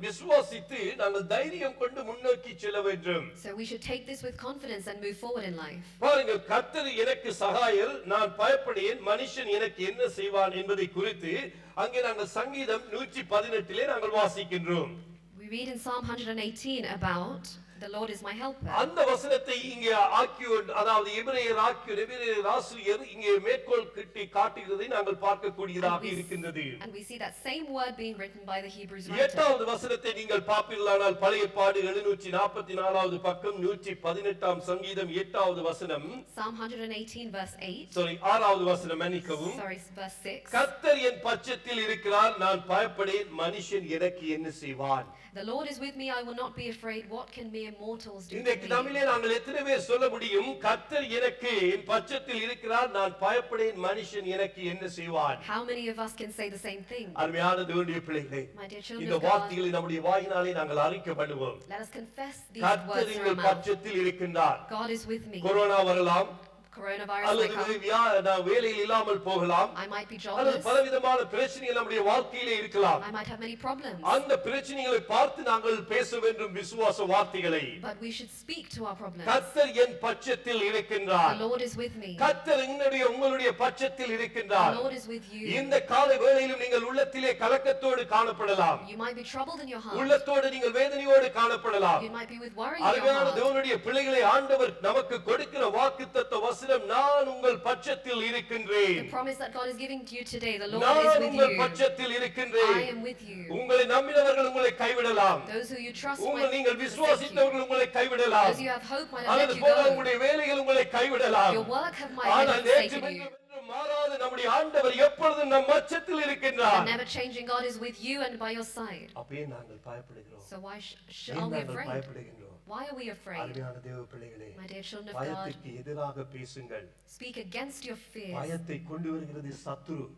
விசுவாசித்து நாங்கள் தைரியம் கொண்டு முன்னோக்கி செல்ல வேண்டும். So we should take this with confidence and move forward in life. பாருங்கள், கர்த்தர் எனக்கு சகாயர், நான் பயப்படேன், மனுஷன் எனக்கு என்ன செய்வான் என்பதை குறித்து அங்கே நாங்கள் சங்கீதம் 118 நாங்கள் வாசிக்கின்றோம். We read in Psalm 118 about the Lord is my helper. அந்த வசனத்தை இங்கே அதாவது எபிரேயர் ஆசிரியர் இங்கே மேற்கோள் காட்டுகிறதை நாங்கள் பார்க்கக்கூடியதாக இருக்கின்றது. And we see that same word being written by the Hebrews writer. 8வது வசனத்தை நீங்கள் பார்ப்பீர்களானால் பழைய ஏற்பாடு 744வது பக்கம் 118ஆம் சங்கீதம் 8வது வசனம். Psalm 118 verse 8. சாரி 6வது வசனம் மன்னிக்கவும். Sorry, verse 6. கர்த்தர் என் பட்சத்தில் இருக்கிறார், நான் பயப்படேன், மனுஷன் எனக்கு என்ன செய்வான்? The Lord is with me, I will not be afraid. What can mere mortals do இன்றைக்கு to me? தமிழே நாங்கள் எத்தனை பேர் சொல்ல முடியும், கர்த்தர் எனக்கு என் பட்சத்தில் இருக்கிறார், நான் பயப்படேன், மனுஷன் எனக்கு என்ன செய்வான்? How many of us can say the same thing? அருமையான தேவனுடைய பிள்ளைகளே, My dear children இந்த of God, வார்த்தைகளை நம்முடைய வாயினாலே நாங்கள் அறிக்கை பண்ணுவோம். let us confess these கர்த்தர் words through our எங்கள் mouth. பட்சத்தில் இருக்கின்றார். God is with me. Corona வரலாம், Coronavirus may அல்லது come. வேலையில் இல்லாமல் போகலாம், I might be அல்லது jobless. பலவிதமான பிரச்சனைகள் நம்முடைய வாழ்க்கையிலே இருக்கலாம். I might have many problems. அந்த பிரச்சனைகளை பார்த்து நாங்கள் பேச வேண்டும் விசுவாச வார்த்தைகளை. But we should speak to our problems. கர்த்தர் என் பட்சத்தில் The இருக்கின்றார். Lord is with me. கர்த்தர் உங்களுடைய பட்சத்தில் இருக்கின்றார். The Lord is with you. இந்த காலை வேளையிலும் நீங்கள் உள்ளத்திலே கலக்கத்தோடு காணப்படலாம், You might be troubled in your heart. உள்ளத்தோடு நீங்கள் வேதனையோடு காணப்படலாம். You might be with worry in your அருமையான heart. தேவனுடைய பிள்ளைகளை ஆண்டவர் நமக்கு கொடுக்கிற வாக்குத்தத்த வசனம், நான் உங்கள் பட்சத்தில் The இருக்கின்றேன், promise that God is giving to you today, the Lord நான் is with உங்கள் you. பட்சத்தில் I இருக்கின்றேன். am with you. உங்களை நம்பினவர்கள் உங்களை கைவிடலாம், Those who you trust நீங்கள் might forsake you. விசுவாசித்தவர்கள் உங்களை கைவிடலாம், Those you have hope might let அல்லது you போல go. உங்களுடைய வேலைகள் உங்களை கைவிடலாம். Your work might ஆனால் have நேற்று forsaken இன்று you. என்று மாறாத நம்முடைய ஆண்டவர் எப்பொழுதும் நம் பட்சத்தில் The இருக்கின்றார். never changing God is with you and by your side. அப்பயே நாங்கள் பயப்படுகிறோம். So why ஏன் are we நாங்கள் afraid? பயப்படுகின்றோம்? Why are we afraid? அருமையான தேவ பிள்ளைகளே, My dear children of God, பயத்திற்கு எதிராக பேசுங்கள். speak against your fears. பயத்தை கொண்டு வருகிறது சத்துரு.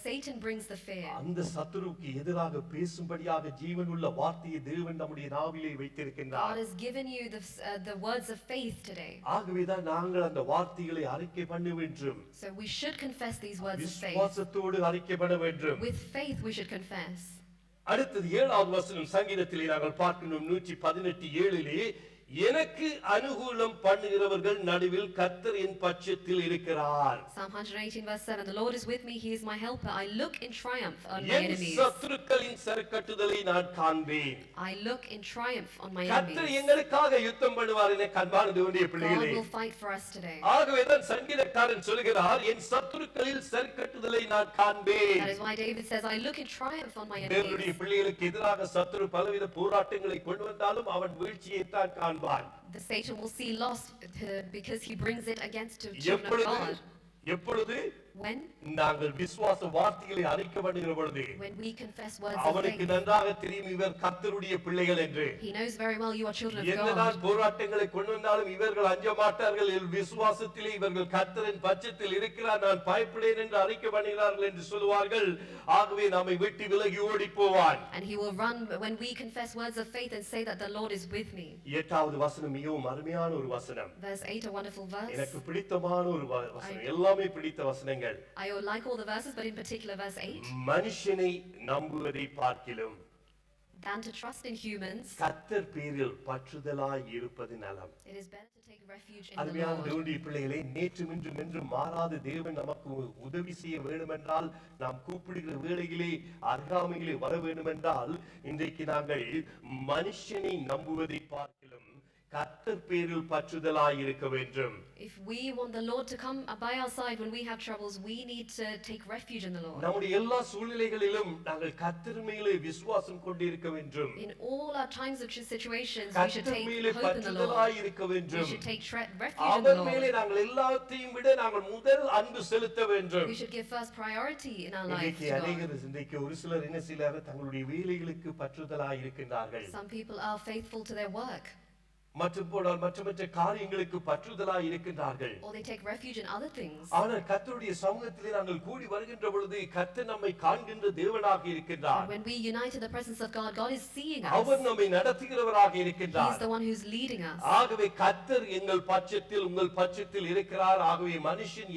Satan brings the fear. அந்த சத்துருவுக்கு எதிராக பேசும்படியாக ஜீவனுள்ள வார்த்தையை தேவன் நம்முடைய நாவிலே God வைத்திருக்கின்றார். has given you the words of faith today. ஆகவேதான் நாங்கள் அந்த வார்த்தைகளை அறிக்கை பண்ண வேண்டும். So we should confess these words of faith. விசுவாசத்தோடு அறிக்கை பண்ண வேண்டும். With faith we should confess. அடுத்தது 7வது வசனம் சங்கீதத்திலே நாங்கள் பார்க்கணும் 118:7. எனக்கு அனுகூலம் பண்ணுகிறவர்கள் நடுவில் கர்த்தர் என் பட்சத்தில் இருக்கிறார். Psalm 118 verse 7. The Lord is with me, he is my helper. I look in triumph on my N enemies. சத்துருக்களின் சறுக்கட்டுதலை நான் காண்பேன். I look in triumph on my கர்த்தர் enemies. எங்களுக்காக யுத்தம் பண்ணுவார் என அன்பான தேவனுடைய God பிள்ளைகளே. will fight for us today. ஆகவேதான் சங்கீதக்காரன் சொல்கிறார், என் சத்துருக்களில் சறுக்கட்டுதலை நான் காண்பேன். That is why David says, I look in triumph on my தேவனுடைய enemies. பிள்ளைகளுக்கு எதிராக சத்துரு பலவித போராட்டங்களை கொண்டு வந்தாலும் அவன் வீழ்ச்சியை தான் காண்பான். The Satan will see loss because he brings it against the children of God. எப்பொழுது When? நாங்கள் விசுவாச வார்த்தைகளை அறிக்கை பண்ணுகிற பொழுது When we confess words of அவனுக்கு faith. நன்றாக தெரியும் இவர் கர்த்தருடைய பிள்ளைகள் என்று. He knows very well you are children of என்னதான் God. போராட்டங்களை கொண்டு வந்தாலும் இவர்கள் அஞ்ச மாட்டார்கள், விசுவாசத்திலே இவர்கள் கர்த்தரின் பட்சத்தில் இருக்கிறார், நான் பயப்படேன் என்று அறிக்கை பண்ணுகிறார்கள் என்று சொல்வார்கள். ஆகவே நம்மை விட்டு விலகி ஓடி போவான். And he will run when we confess words of faith and say that the Lord is with me. 8வது வசனம் மிகவும் அருமையான ஒரு வசனம், Verse 8, a wonderful verse. எனக்கு பிடித்தமான ஒரு வசனம், எல்லாமே பிடித்த வசனங்கள். I like all the verses, but in particular verse 8. மனுஷனை நம்புவதை பார்க்கிலும் Than to trust in humans, கர்த்தர் பேரில் பற்றுதலாய் இருப்பது நலம். it is better to take refuge in the அருமையான Lord. தேவனுடைய பிள்ளைகளே, நேற்றும் இன்றும் என்றும் மாறாத தேவன் நமக்கு உதவி செய்ய வேண்டுமென்றால், நாம் கூப்பிடுகிற வேளையிலே அருகாமையிலே வர வேண்டுமென்றால், இன்றைக்கு நாங்கள் மனுஷனை நம்புவதை பார்க்கிலும் கர்த்தர் பேரில் பற்றுதலாய் இருக்க வேண்டும். If we want the Lord to come by our side when we have troubles, we need to take refuge in the Lord. நம்முடைய எல்லா சூழ்நிலைகளிலும் நாங்கள் கர்த்தர் மேலே விசுவாசம் கொண்டிருக்க வேண்டும். In all our times of situations, we should கர்த்தர் take மேலே hope in the Lord. பற்றுதலாய் இருக்க We வேண்டும். should take refuge in the அவர் மேலே Lord. நாங்கள் எல்லாத்தையும் விட நாங்கள் முதல் அன்பு செலுத்த வேண்டும். We should give first priority in our life இன்றைக்கு to God. அநேகர் இன்றைக்கு ஒரு சிலர் என்ன செய்யறாரு, தங்களுடைய வேலைகளுக்கு பற்றுதலாய் இருக்கின்றார்கள். Some people are faithful to their work, மற்ற காரியங்களுக்கு பற்றுதலாய் இருக்கின்றார்கள். or they take refuge in other things. ஆனால் கர்த்தருடைய சமூகத்திலே நாங்கள் கூடி வருகின்ற பொழுது கர்த்தர் நம்மை காண்கின்ற தேவனாக இருக்கின்றார். When we unite in the presence of God, God is seeing us. அவர் நம்மை நடத்துகிறவராக He is இருக்கின்றார். the one who's leading us. ஆகவே கர்த்தர் எங்கள் பட்சத்தில் உங்கள் பட்சத்தில் இருக்கிறார். ஆகவே மனுஷன்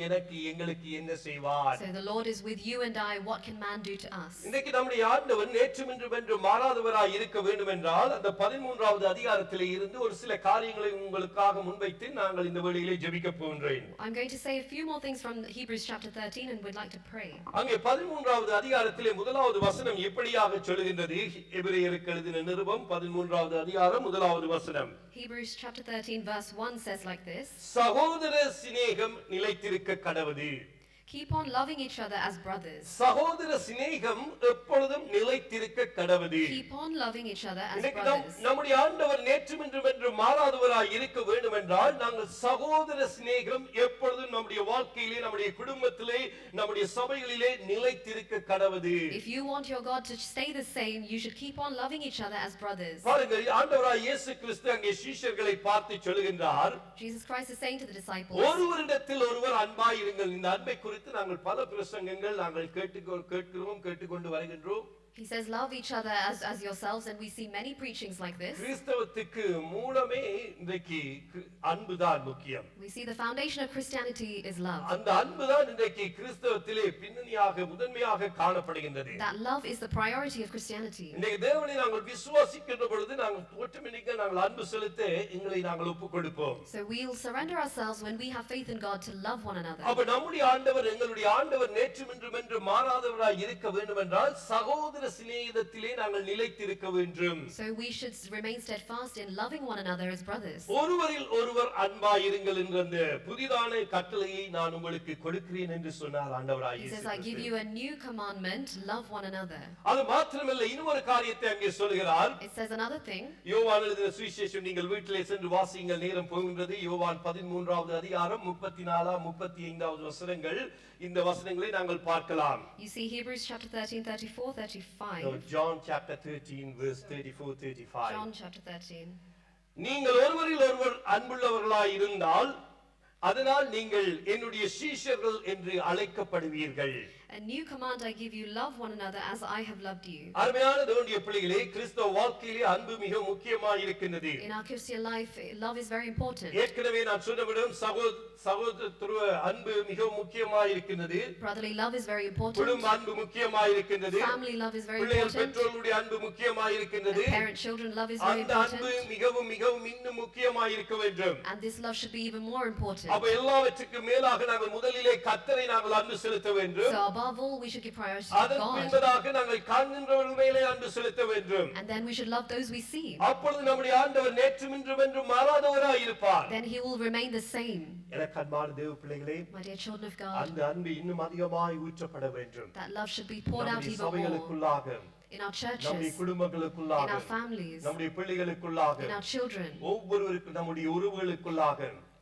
எங்களுக்கு என்ன செய்வார்? So the Lord is with you and I. What can man do to us? இன்றைக்கு நம்முடைய ஆண்டவர் நேற்றும் இன்றும் என்றும் மாறாதவராய் இருக்க வேண்டும் என்றால், அந்த 13வது அதிகாரத்திலே இருந்து ஒரு சில காரியங்களை உங்களுக்காக முன்வைத்து நாங்கள் இந்த வேளையிலே ஜெபிக்க போகின்றேன். I'm going to say a few more things from Hebrews chapter 13 and we'd like to pray. அங்கே 13வது அதிகாரத்திலே முதலாவது வசனம் எப்படியாக சொல்லுகின்றது? எபிரேயருக்கு எழுதின நிருபம் 13வது அதிகாரம் முதலாவது வசனம். Hebrews chapter 13 verse 1 says like this. சகோதர சிநேகம் நிலைத்திருக்க கடவது. Keep on loving each other as brothers. சகோதர சிநேகம் எப்பொழுதும் நிலைத்திருக்க கடவது. Keep on loving each other as இன்னைக்கு brothers. நம்முடைய ஆண்டவர் நேற்றும் இன்றும் என்றும் மாறாதவராய் இருக்க வேண்டும் என்றால், நாங்கள் சகோதர சிநேகம் எப்பொழுதும் நம்முடைய வாழ்க்கையிலே, நம்முடைய குடும்பத்திலே, நம்முடைய சபைகளிலே நிலைத்திருக்க கடவது. If you want your God to stay the same, you should keep on loving each other as brothers. பாருங்கள், ஆண்டவராய் இயேசு கிறிஸ்து அங்கே சீஷர்களை பார்த்து சொல்லுகின்றார், Jesus Christ is saying to the disciples, ஒருவரிடத்தில் ஒருவர் அன்பாய் இருங்கள். இந்த அன்பை குறித்து நாங்கள் பல பிரசங்கங்கள் நாங்கள் கேட்டுக்கொண்டு வருகின்றோம். He says, love each other as yourselves, and we see many preachings like this. கிறிஸ்தவத்துக்கு மூலமே இன்றைக்கு அன்புதான் முக்கியம். We see the foundation of Christianity is love. அந்த அன்புதான் இன்றைக்கு கிறிஸ்தவத்திலே பின்னணியாக முதன்மையாக காணப்படுகின்றது. That love is the priority of Christianity. இன்றைக்கு தேவனை நாங்கள் விசுவாசிக்கின்ற பொழுது நாங்கள் தோற்றமிக்க நாங்கள் அன்பு செலுத்த எங்களை நாங்கள் ஒப்புக் கொடுப்போம். So we'll surrender ourselves when we have faith in God to love one another. அப்ப நம்முடைய ஆண்டவர், எங்களுடைய ஆண்டவர் நேற்றும் இன்றும் என்றும் மாறாதவராய் இருக்க வேண்டும் என்றால், சகோதர சகோதர சிநேகிதத்திலே நாங்கள் நிலைத்திருக்க வேண்டும். So we should remain steadfast in loving one another as brothers. ஒருவரில் ஒருவர் அன்பாயிருங்கள் என்ற அந்த புதிதான கட்டளையை நான் உங்களுக்கு கொடுக்கிறேன் என்று சொன்னார் ஆண்டவராய் He இயேசு says, I give Kristu. you a new commandment, love one another. அது மாத்திரமல்ல இன்னொரு காரியத்தை அங்கே சொல்கிறார். It says another thing. யோவான் எழுதின சுவிசேஷம் நீங்கள் வீட்டிலே சென்று வாசியுங்கள், நேரம் போகின்றது. யோவான் 13வது அதிகாரம் 34 35வது வசனங்கள், இந்த வசனங்களை நாங்கள் பார்க்கலாம். You see Hebrews chapter 13, 34, 35. John chapter 13 verse 34 35. John chapter 13. நீங்கள் ஒருவரில் ஒருவர் அன்புள்ளவர்களாய் இருந்தால் அதனால் நீங்கள் என்னுடைய சீஷர்கள் என்று அழைக்கப்படுவீர்கள். A new command I give you, love one another as I have loved you. அருமையான தேவனுடைய பிள்ளைகளே, கிறிஸ்தவ வாழ்க்கையிலே அன்பு மிக முக்கியமாய் இருக்கின்றது. In our Christian life, love is very important. ஏற்கனவே நான் சொன்னவிடம் சகோதரத்துவ அன்பு மிக முக்கியமாய் இருக்கின்றது. Brotherly love is very important. குடும்ப அன்பு முக்கியமாய் இருக்கின்றது. Family love is very பிள்ளைகள் important. பெற்றோர்களுடைய அன்பு முக்கியமாய் இருக்கின்றது. Parent-children love is very அந்த அன்பு important. மிகவும் மிகவும் இன்னும் முக்கியமாய் இருக்க வேண்டும். And this love should be even more important. அப்ப எல்லாவற்றுக்கும் மேலாக நாங்கள் முதலிலே கர்த்தரை நாங்கள் அன்பு செலுத்த வேண்டும். So above all, we should give priority to அதன் God. பின்பதாக நாங்கள் காண்கின்றவர்கள் மேலே அன்பு செலுத்த வேண்டும். And then we should love those we see. அப்பொழுது நம்முடைய ஆண்டவர் நேற்றும் இன்றும் என்றும் மாறாதவராய் இருப்பார். Then he will remain the same. எனக்கு அன்பான தேவ பிள்ளைகளே, My dear children of God, அந்த அன்பு இன்னும் அதிகமாய் ஊற்றப்பட வேண்டும். that love should be poured out நம்முடைய even more சபைகளுக்குள்ளாக, in our நம்முடைய churches, குடும்பங்களுக்குள்ளாக, in our families, நம்முடைய பிள்ளைகளுக்குள்ளாக, in our children, ஒவ்வொருவருக்கும் நம்முடைய உறவுகளுக்குள்ளாக,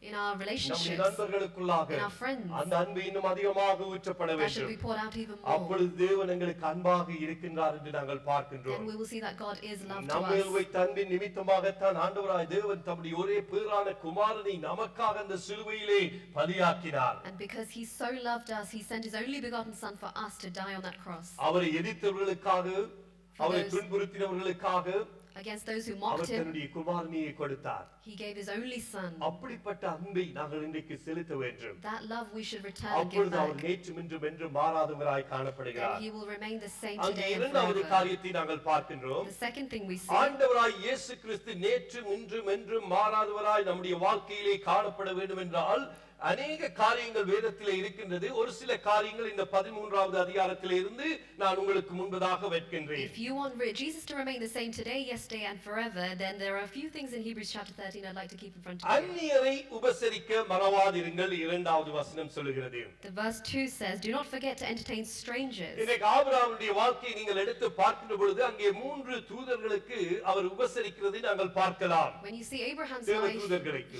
in our நம்முடைய relationships, நண்பர்களுக்குள்ளாக in our friends. அந்த அன்பு இன்னும் அதிகமாக ஊற்றப்பட That should வேண்டும். be poured out even more. அப்பொழுது தேவன் எங்களுக்கு அன்பாக இருக்கின்றார் என்று நாங்கள் Then பார்க்கின்றோம். we will see that God is love to நம்மேல் us. வைத்த அன்பின் நிமித்தமாகத்தான் ஆண்டவராய் தேவன் தம்முடைய ஒரே பேரான குமாரனை நமக்காக அந்த சிலுவையிலே பலியாக்கினார். And because he so loved us, he sent his only begotten son for us to die on that cross. அவரை எதிர்த்தவர்களுக்காக, அவரை those- துன்புறுத்தினவர்களுக்காக Against those who mocked our him, தன்னுடைய குமாரனையை கொடுத்தார். he gave his only son. அப்படிப்பட்ட அன்பை நாங்கள் இன்றைக்கு செலுத்த வேண்டும். That love we should return and give அப்பொழுது அவர் back. நேற்றும் இன்றும் என்றும் மாறாதவராய் Then காணப்படுகிறார். he will remain the same அங்கே today and இரண்டாவது forever. காரியத்தை நாங்கள் பார்க்கின்றோம். The second thing we see, ஆண்டவராய் இயேசு கிறிஸ்து நேற்றும் இன்றும் என்றும் மாறாதவராய் நம்முடைய வாழ்க்கையிலே காணப்பட வேண்டும் என்றால் அநேக காரியங்கள் வேதத்திலே இருக்கின்றது. ஒரு சில காரியங்கள் இந்த 13வது அதிகாரத்திலே இருந்து நான் உங்களுக்கு முன்பதாக வைக்கின்றேன். if you want Jesus to remain the same today, yesterday and forever, then there are a few things in Hebrews chapter 13 I'd like to keep in front of you. அந்நியரை உபசரிக்க மறவாதிருங்கள், 2வது வசனம் சொல்கிறது. The verse 2 says, do not forget to entertain strangers. இன்றைக்கு ஆபிரகாமுடைய வாழ்க்கையை நீங்கள் எடுத்து பார்க்கின்ற பொழுது அங்கே 3 தூதர்களுக்கு அவர் உபசரிக்கிறதை நாங்கள் பார்க்கலாம். When you see Abraham's தேவ life, தூதர்களுக்கு.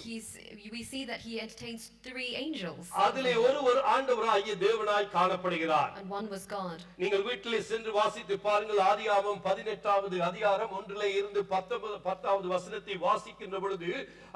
we see that he entertains 3 angels, அதிலே ஒருவர் ஆண்டவராகிய தேவனாய் காணப்படுகிறார். and one was God. நீங்கள் வீட்டிலே சென்று வாசித்து பாருங்கள். ஆதியாகமம் 18வது அதிகாரம் 1 இருந்து 10வது வசனத்தை வாசிக்கின்ற பொழுது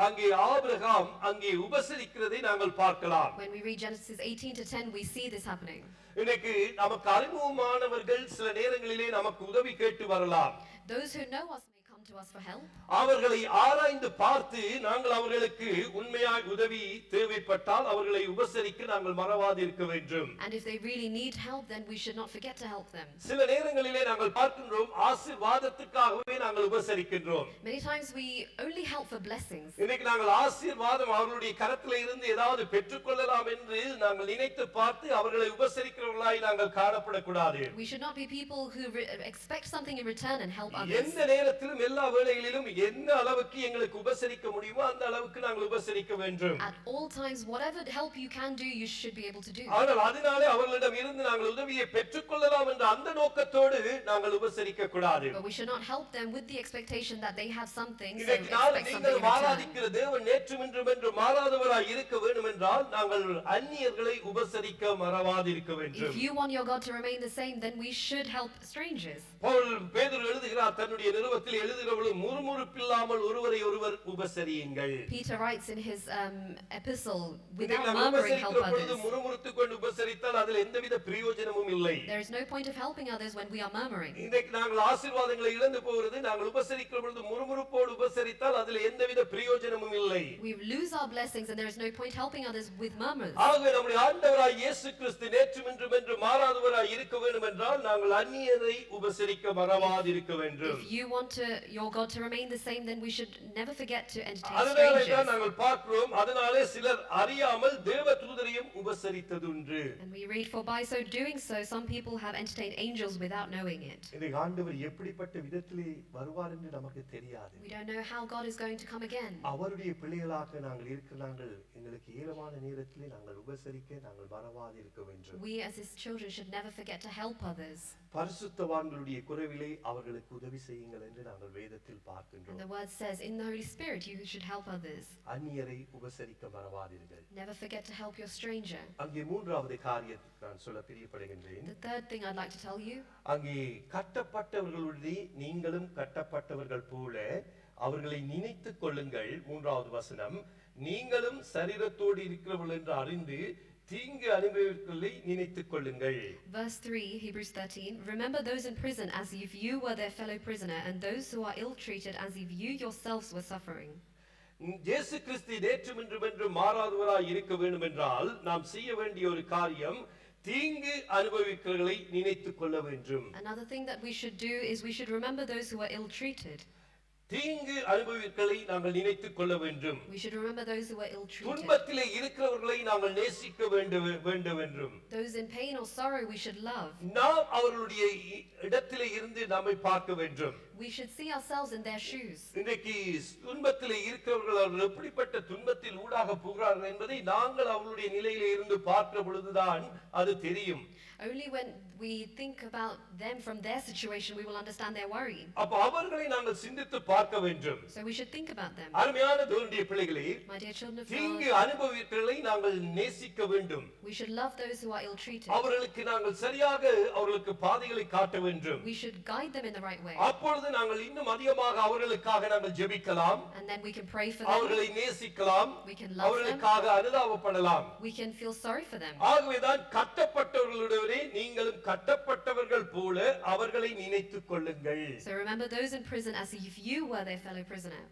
அங்கே ஆபிரகாம் அங்கே உபசரிக்கிறதை நாங்கள் பார்க்கலாம். When we read Genesis 18 to 10, we see this happening. இன்னைக்கு நமக்கு அறிமுகமானவர்கள் சில நேரங்களிலே நமக்கு உதவி கேட்டு வரலாம். Those who know us may come to us for help. அவர்களை ஆராய்ந்து பார்த்து நாங்கள் அவர்களுக்கு உண்மையாய் உதவி தேவைப்பட்டால் அவர்களை உபசரிக்க நாங்கள் மறவாதிருக்க வேண்டும். And if they really need help, then we should not forget to help them. சில நேரங்களிலே நாங்கள் பார்க்கின்றோம் ஆசீர்வாதத்துக்காகவே நாங்கள் உபசரிக்கின்றோம். Many times we only help for blessings. இன்னைக்கு நாங்கள் ஆசீர்வாதம் அவர்களுடைய கரத்திலே இருந்து ஏதாவது பெற்றுக்கொள்ளலாம் என்று நாங்கள் நினைத்து பார்த்து அவர்களை உபசரிக்கிறவர்களாய் நாங்கள் காணப்படக்கூடாது. We should not be people who expect something in return and help others. எந்த நேரத்திலும் எல்லா வேளைகளிலும் என்ன அளவுக்கு எங்களுக்கு உபசரிக்க முடியுமோ அந்த அளவுக்கு நாங்கள் உபசரிக்க வேண்டும். At all times, whatever help you can do, you should be able to do. ஆனால் அதனாலே அவர்களிடம் இருந்து நாங்கள் உதவியை பெற்றுக்கொள்ளலாம் என்ற அந்த நோக்கத்தோடு நாங்கள் உபசரிக்க கூடாது. But we should not help them with the expectation that they have something, so இன்றைக்கு expect நாள் something நீங்கள் in return. ஆராதிக்கிற தேவன் நேற்றும் இன்றும் என்று மாறாதவராய் இருக்க வேண்டும் என்றால் நாங்கள் அந்நியர்களை உபசரிக்க மறவாதிருக்க வேண்டும். If you want your God to remain the same, then we should help strangers. Pavul பேதுரு எழுதுகிறார் தன்னுடைய நிருபத்தில் எழுதுகிறவர்கள் முறுமுறுப்பில்லாமல் ஒருவரை ஒருவர் உபசரியுங்கள். Peter writes in his epistle, இன்றைக்கு without நாங்கள் murmuring, help உபசரிக்கிற பொழுது others. முறுமுறுத்துக் கொண்டு உபசரித்தால் அதில் எந்தவித பிரயோஜனமும் இல்லை. There is no point of helping others when we are murmuring. இன்றைக்கு நாங்கள் ஆசீர்வாதங்களை இழந்து போகிறது நாங்கள் உபசரிக்கிற பொழுது முறுமுறுப்போடு உபசரித்தால் அதில் எந்தவித பிரயோஜனமும் இல்லை. We lose our blessings and there is no point helping others with murmurs. ஆகவே நம்முடைய ஆண்டவராய் இயேசு கிறிஸ்து நேற்றும் இன்றும் என்று மாறாதவராய் இருக்க வேண்டும் என்றால் நாங்கள் அந்நியரை உபசரிக்க மறவாதிருக்க வேண்டும். If you want your God to remain the same, then we should never forget to entertain அதனால தான் strangers. நாங்கள் பார்க்கிறோம், அதனாலே சிலர் அறியாமல் தேவதூதரையும் உபசரித்ததுண்டு. And we read, for by so doing so, some people have entertained angels without knowing it. இந்த ஆண்டவர் எப்படிப்பட்ட விதத்திலே வருவார் என்று நமக்கு தெரியாது. We don't know how God is going to come again. அவருடைய பிள்ளைகளாக நாங்கள் இருக்கிறார்கள். எங்களுக்கு ஏலமான நேரத்திலே நாங்கள் உபசரிக்க நாங்கள் மறவாது இருக்க வேண்டும். We as his children should never forget to help others. பரிசுத்தவான்களுடைய குறைவிலே அவர்களுக்கு உதவி செய்யுங்கள் என்று நாங்கள் வேதத்தில் And பார்க்கின்றோம். the word says, in the Holy Spirit, you should help others. அந்நியரை உபசரிக்க மறவாதீர்கள். Never forget to help your stranger. அங்கே மூன்றாவது காரியத்தை நான் சொல்ல பிரியப்படுகின்றேன். The third thing I'd like to tell you, அங்கே கட்டப்பட்டவர்களுடைய நீங்களும் கட்டப்பட்டவர்கள் போல அவர்களை நினைத்துக் கொள்ளுங்கள். மூன்றாவது வசனம், நீங்களும் சரீரத்தோடு இருக்கிறவர்கள் என்று அறிந்து தீங்கு அனுபவிக்கிறதை நினைத்துக் கொள்ளுங்கள். verse 3, Hebrews 13, remember those in prison as if you were their fellow prisoner, and those who are ill-treated as if you yourselves were suffering. இயேசு கிறிஸ்து நேற்றும் இன்றும் என்றும் மாறாதவராய் இருக்க வேண்டும் என்றால் நாம் செய்ய வேண்டிய ஒரு காரியம், தீங்கு அனுபவிக்கிறவர்களை நினைத்துக் கொள்ள வேண்டும். Another thing that we should do is we should remember those who are ill-treated. தீங்கு அனுபவிக்கிறவர்களை நாங்கள் நினைத்துக் கொள்ள வேண்டும். We should remember those who are ill-treated. துன்பத்திலே இருக்கிறவர்களை நாங்கள் நேசிக்க வேண்டும் என்றும். Those in pain or sorrow we should love. நாம் அவர்களுடைய இடத்திலே இருந்து நம்மை பார்க்க வேண்டும். We should see ourselves in their shoes. இன்றைக்கு துன்பத்திலே இருக்கிறவர்கள் அவர்கள் எப்படிப்பட்ட துன்பத்தில் ஊடாக போகிறார்கள் என்பதை நாங்கள் அவர்களுடைய நிலையிலே இருந்து பார்க்கிற பொழுதுதான் அது தெரியும். Only when we think about them from their situation, we will understand their worry. அப்ப அவர்களை நாங்கள் சிந்தித்து பார்க்க வேண்டும். So we should think about them. அருமையான தேவனுடைய பிள்ளைகளே, My dear children of தீங்கு God, அனுபவிக்கிறவர்களை நாங்கள் நேசிக்க வேண்டும். we should love those who are ill-treated. அவர்களுக்கு நாங்கள் சரியாக அவர்களுக்கு பாதைகளை காட்ட வேண்டும். We should guide them in the right way. அப்பொழுது நாங்கள் இன்னும் அதிகமாக அவர்களுக்காக நாங்கள் ஜெபிக்கலாம். And then we can pray for them. அவர்களை நேசிக்கலாம். We can love them. அவர்களுக்காக அனுதாபப்படலாம். We can feel sorry for them. ஆகவேதான் கட்டப்பட்டவர்களுடைய நீங்களும் கட்டப்பட்டவர்கள் போல அவர்களை நினைத்துக் கொள்ளுங்கள். So remember those in prison as if you were their fellow prisoner.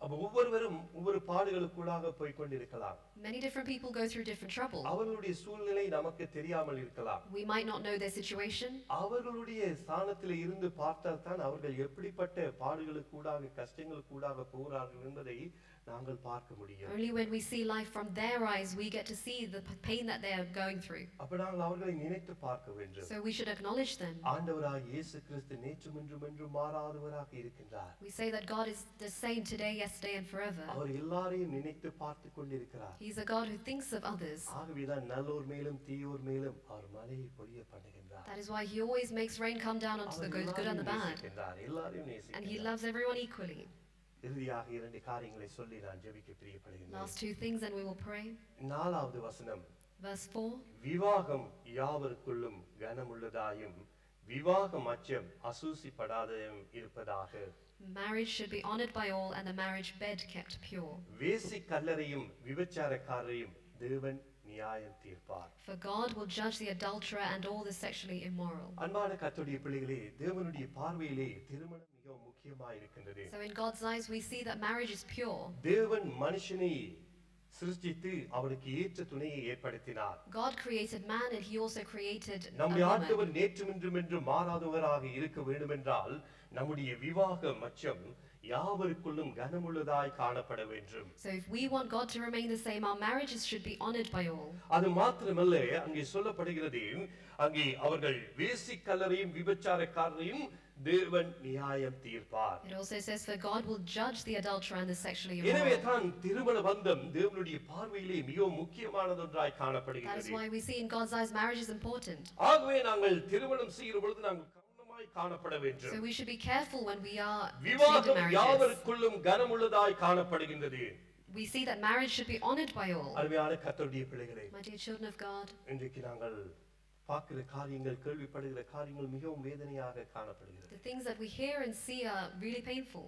அப்ப ஒவ்வொருவரும் ஒவ்வொரு பாடுகளுக்குள்ளாக போய் கொண்டிருக்கலாம். Many different people go through different trouble. அவர்களுடைய சூழ்நிலை நமக்கு தெரியாமல் இருக்கலாம். We might not know their situation. அவர்களுடைய ஸ்தானத்தில் இருந்து பார்த்தால் தான் அவர்கள் எப்படிப்பட்ட பாடுகளுக்கூடாக கஷ்டங்களுக்கூடாக போகிறார்கள் என்பதை நாங்கள் பார்க்க முடியும். Only when we see life from their eyes, we get to see the pain that they are going through. அப்ப நாங்கள் அவர்களை நினைத்து பார்க்க வேண்டும். So we should acknowledge them. ஆண்டவராகிய இயேசு கிறிஸ்து நேற்றும் இன்றும் என்றும் மாறாதவராக இருக்கின்றார். We say that God is the same today, yesterday and forever. அவர் எல்லாரையும் நினைத்து பார்த்து கொண்டிருக்கிறார். He's a God who thinks of others. ஆகவேதான் நல்லோர் மேலும் தீயோர் மேலும் அவர் மழையை பொழிய பண்ணுகின்றார். That is why he always makes rain come down onto the good and the bad. எல்லாரையும் And he நேசிக்கின்றார். loves everyone equally. இறுதியாக இரண்டு காரியங்களை சொல்லி நான் ஜெபிக்க பிரியப்படுகின்றேன். Last two things and we will pray. நாலாவது வசனம், Verse 4. விவாகம் யாவருக்குள்ளும் கனமுள்ளதாயும் விவாகம் அச்சம் அசூசிப்படாதையும் இருப்பதாக. Marriage should be honored by all and the marriage bed kept pure. வேசி கல்லறையும் விபச்சாரக்காரரையும் தேவன் நியாயம் தீர்ப்பார். For God will judge the adulterer and all the sexually immoral. அன்பான கர்த்தருடைய பிள்ளைகளே, தேவனுடைய பார்வையிலே திருமணம் மிகவும் முக்கியமாய் இருக்கின்றது. So in God's eyes we see that marriage is pure. தேவன் மனுஷனை சிருஷ்டித்து அவனுக்கு ஏற்ற துணையை ஏற்படுத்தினார். God created man and he also created a நம்முடைய woman. ஆண்டவர் நேற்றும் இன்றும் என்றும் மாறாதவராக இருக்க வேண்டும் என்றால் நம்முடைய விவாக மச்சம் யாவருக்குள்ளும் கனமுள்ளதாய் காணப்பட வேண்டும். So if we want God to remain the same, our marriages should be honored by all. அது மாத்திரமல்ல, அங்கே சொல்லப்படுகிறது, அங்கே அவர்கள் வேசி கல்லறையும் விபச்சாரக்காரரையும் தேவன் நியாயம் தீர்ப்பார். It also says for God will judge the adulterer and the sexually எனவே immoral. தான் திருமண பந்தம் தேவனுடைய பார்வையிலே மிகவும் முக்கியமானதொன்றாய் That is காணப்படுகிறது. why we see in God's eyes marriage is important. ஆகவே நாங்கள் திருமணம் செய்கிற பொழுது நாங்கள் கவனமாய் காணப்பட So வேண்டும். we should be careful when we are into விவாகம் marriages. யாவருக்குள்ளும் கனமுள்ளதாய் காணப்படுகின்றது. We see that marriage should be honored by all. அருமையான கர்த்தருடைய பிள்ளைகளே, My dear children of God, இன்றைக்கு நாங்கள் பார்க்கிற காரியங்கள், கேள்விப்படுகிற காரியங்கள் மிகவும் வேதனையாக காணப்படுகிறது. the things that we hear and see are really painful.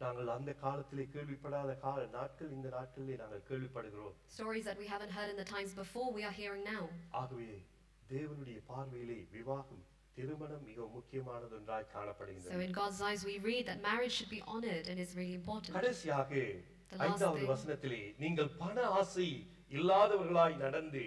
நாங்கள் அந்த காலத்திலே கேள்விப்படாத நாட்கள் இந்த நாட்களிலே நாங்கள் கேள்விப்படுகிறோம். Stories that we haven't heard in the times before, we are hearing now. ஆகவே தேவனுடைய பார்வையிலே விவாகம் திருமணம் மிகவும் முக்கியமானதொன்றாய் So காணப்படுகிறது. in God's eyes, we read that marriage should be honored and is really important. கடைசியாக The last 5வது thing. வசனத்திலே, நீங்கள் பண ஆசை இல்லாதவர்களாய் நடந்து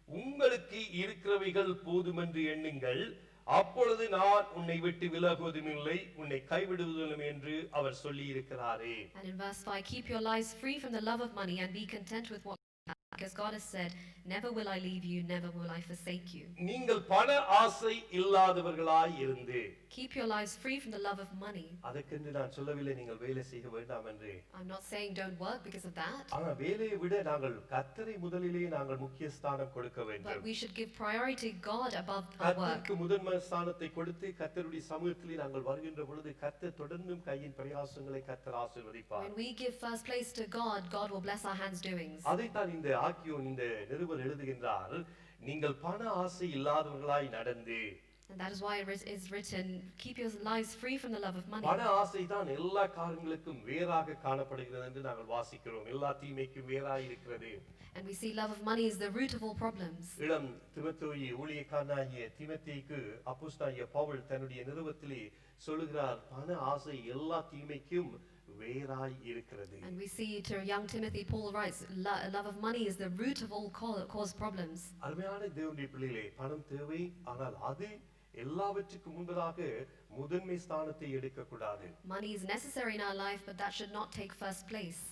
உங்களுக்கு இருக்கிறவைகள் போதுமென்று எண்ணுங்கள், அப்பொழுது நான் உன்னை விட்டு விலகுவதும் இல்லை உன்னை கைவிடுவதும் என்று அவர் சொல்லி இருக்கிறாரே. And in verse 5, keep your lives free from the love of money and be content with what you have, because God has said, never will I leave you, never will I forsake you. நீங்கள் பண ஆசை இல்லாதவர்களாய் இருந்து. Keep your lives free from the love of money. அதற்கென்று நான் சொல்லவில்லை நீங்கள் வேலை செய்ய வேண்டாம் என்று. I'm not saying don't work because of that. ஆனால் வேலையை விட நாங்கள் கர்த்தரை முதலிலே நாங்கள் முக்கிய ஸ்தானம் கொடுக்க But வேண்டும். we should give priority to God above our work. கர்த்தருக்கு முதன்மை ஸ்தானத்தை கொடுத்து கர்த்தருடைய சமூகத்திலே நாங்கள் வருகின்ற பொழுது கர்த்தர் தொடர்ந்தும் கையின் பிரயாசங்களை கர்த்தர் ஆசீர்வதிப்பார். When we give first place to God, God will bless our hands' doings. அதைத்தான் இந்த ஆக்கியோன் இந்த நிருபர் எழுதுகின்றார். நீங்கள் பண ஆசை இல்லாதவர்களாய் நடந்து. And that is why it is written, keep your lives free from the love of money. பண ஆசை தான் எல்லா காரியங்களுக்கும் வேறாக காணப்படுகிறது என்று நாங்கள் வாசிக்கிறோம். எல்லா தீமைக்கும் வேறாய் இருக்கிறது. And we see love of money is the root of all problems. இளம் தீமோத்தேயு ஊழியக்காரனாகிய தீமோத்தேயுக்கு அப்போஸ்தலனாகிய பவுல் தன்னுடைய நிருபத்திலே சொல்லுகிறார், பண ஆசை எல்லா தீமைக்கும் வேறாய் இருக்கிறது. And we see to young Timothy, Paul writes, love of money is the root of all cause problems. அருமையான தேவனுடைய பிள்ளைகளே, பணம் தேவை, ஆனால் அது எல்லாவற்றுக்கும் முன்பதாக முதன்மை ஸ்தானத்தை எடுக்க கூடாது. Money is necessary in our life, but that should not take first place.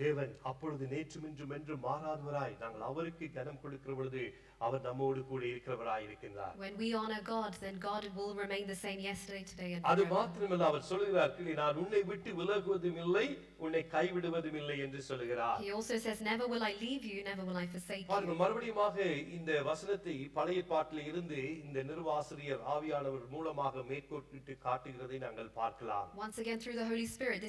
தேவன் அப்பொழுது நேற்றும் இன்றும் என்று மாறாதவராய் நாங்கள் அவருக்கு கனம் கொடுக்கிற பொழுது அவர் நம்மோடு கூட இருக்கிறவராய் இருக்கின்றார். When we honor God, then God will remain the same yesterday, today and அது forever. மாத்திரமல்ல, அவர் சொல்லுகிறார், நான் உன்னை விட்டு விலகுவதும் இல்லை உன்னை கைவிடுவதும் இல்லை என்று சொல்லுகிறார். He also says, never will I leave you, never will I forsake பாருங்கள், you. மறுபடியுமாக இந்த வசனத்தை பழைய ஏற்பாட்டில் இருந்து இந்த நிருபாசிரியர் ஆவியானவர் மூலமாக மேற்கோட்டிட்டு காட்டுகிறதை நாங்கள் பார்க்கலாம். Once again, through the Holy Spirit,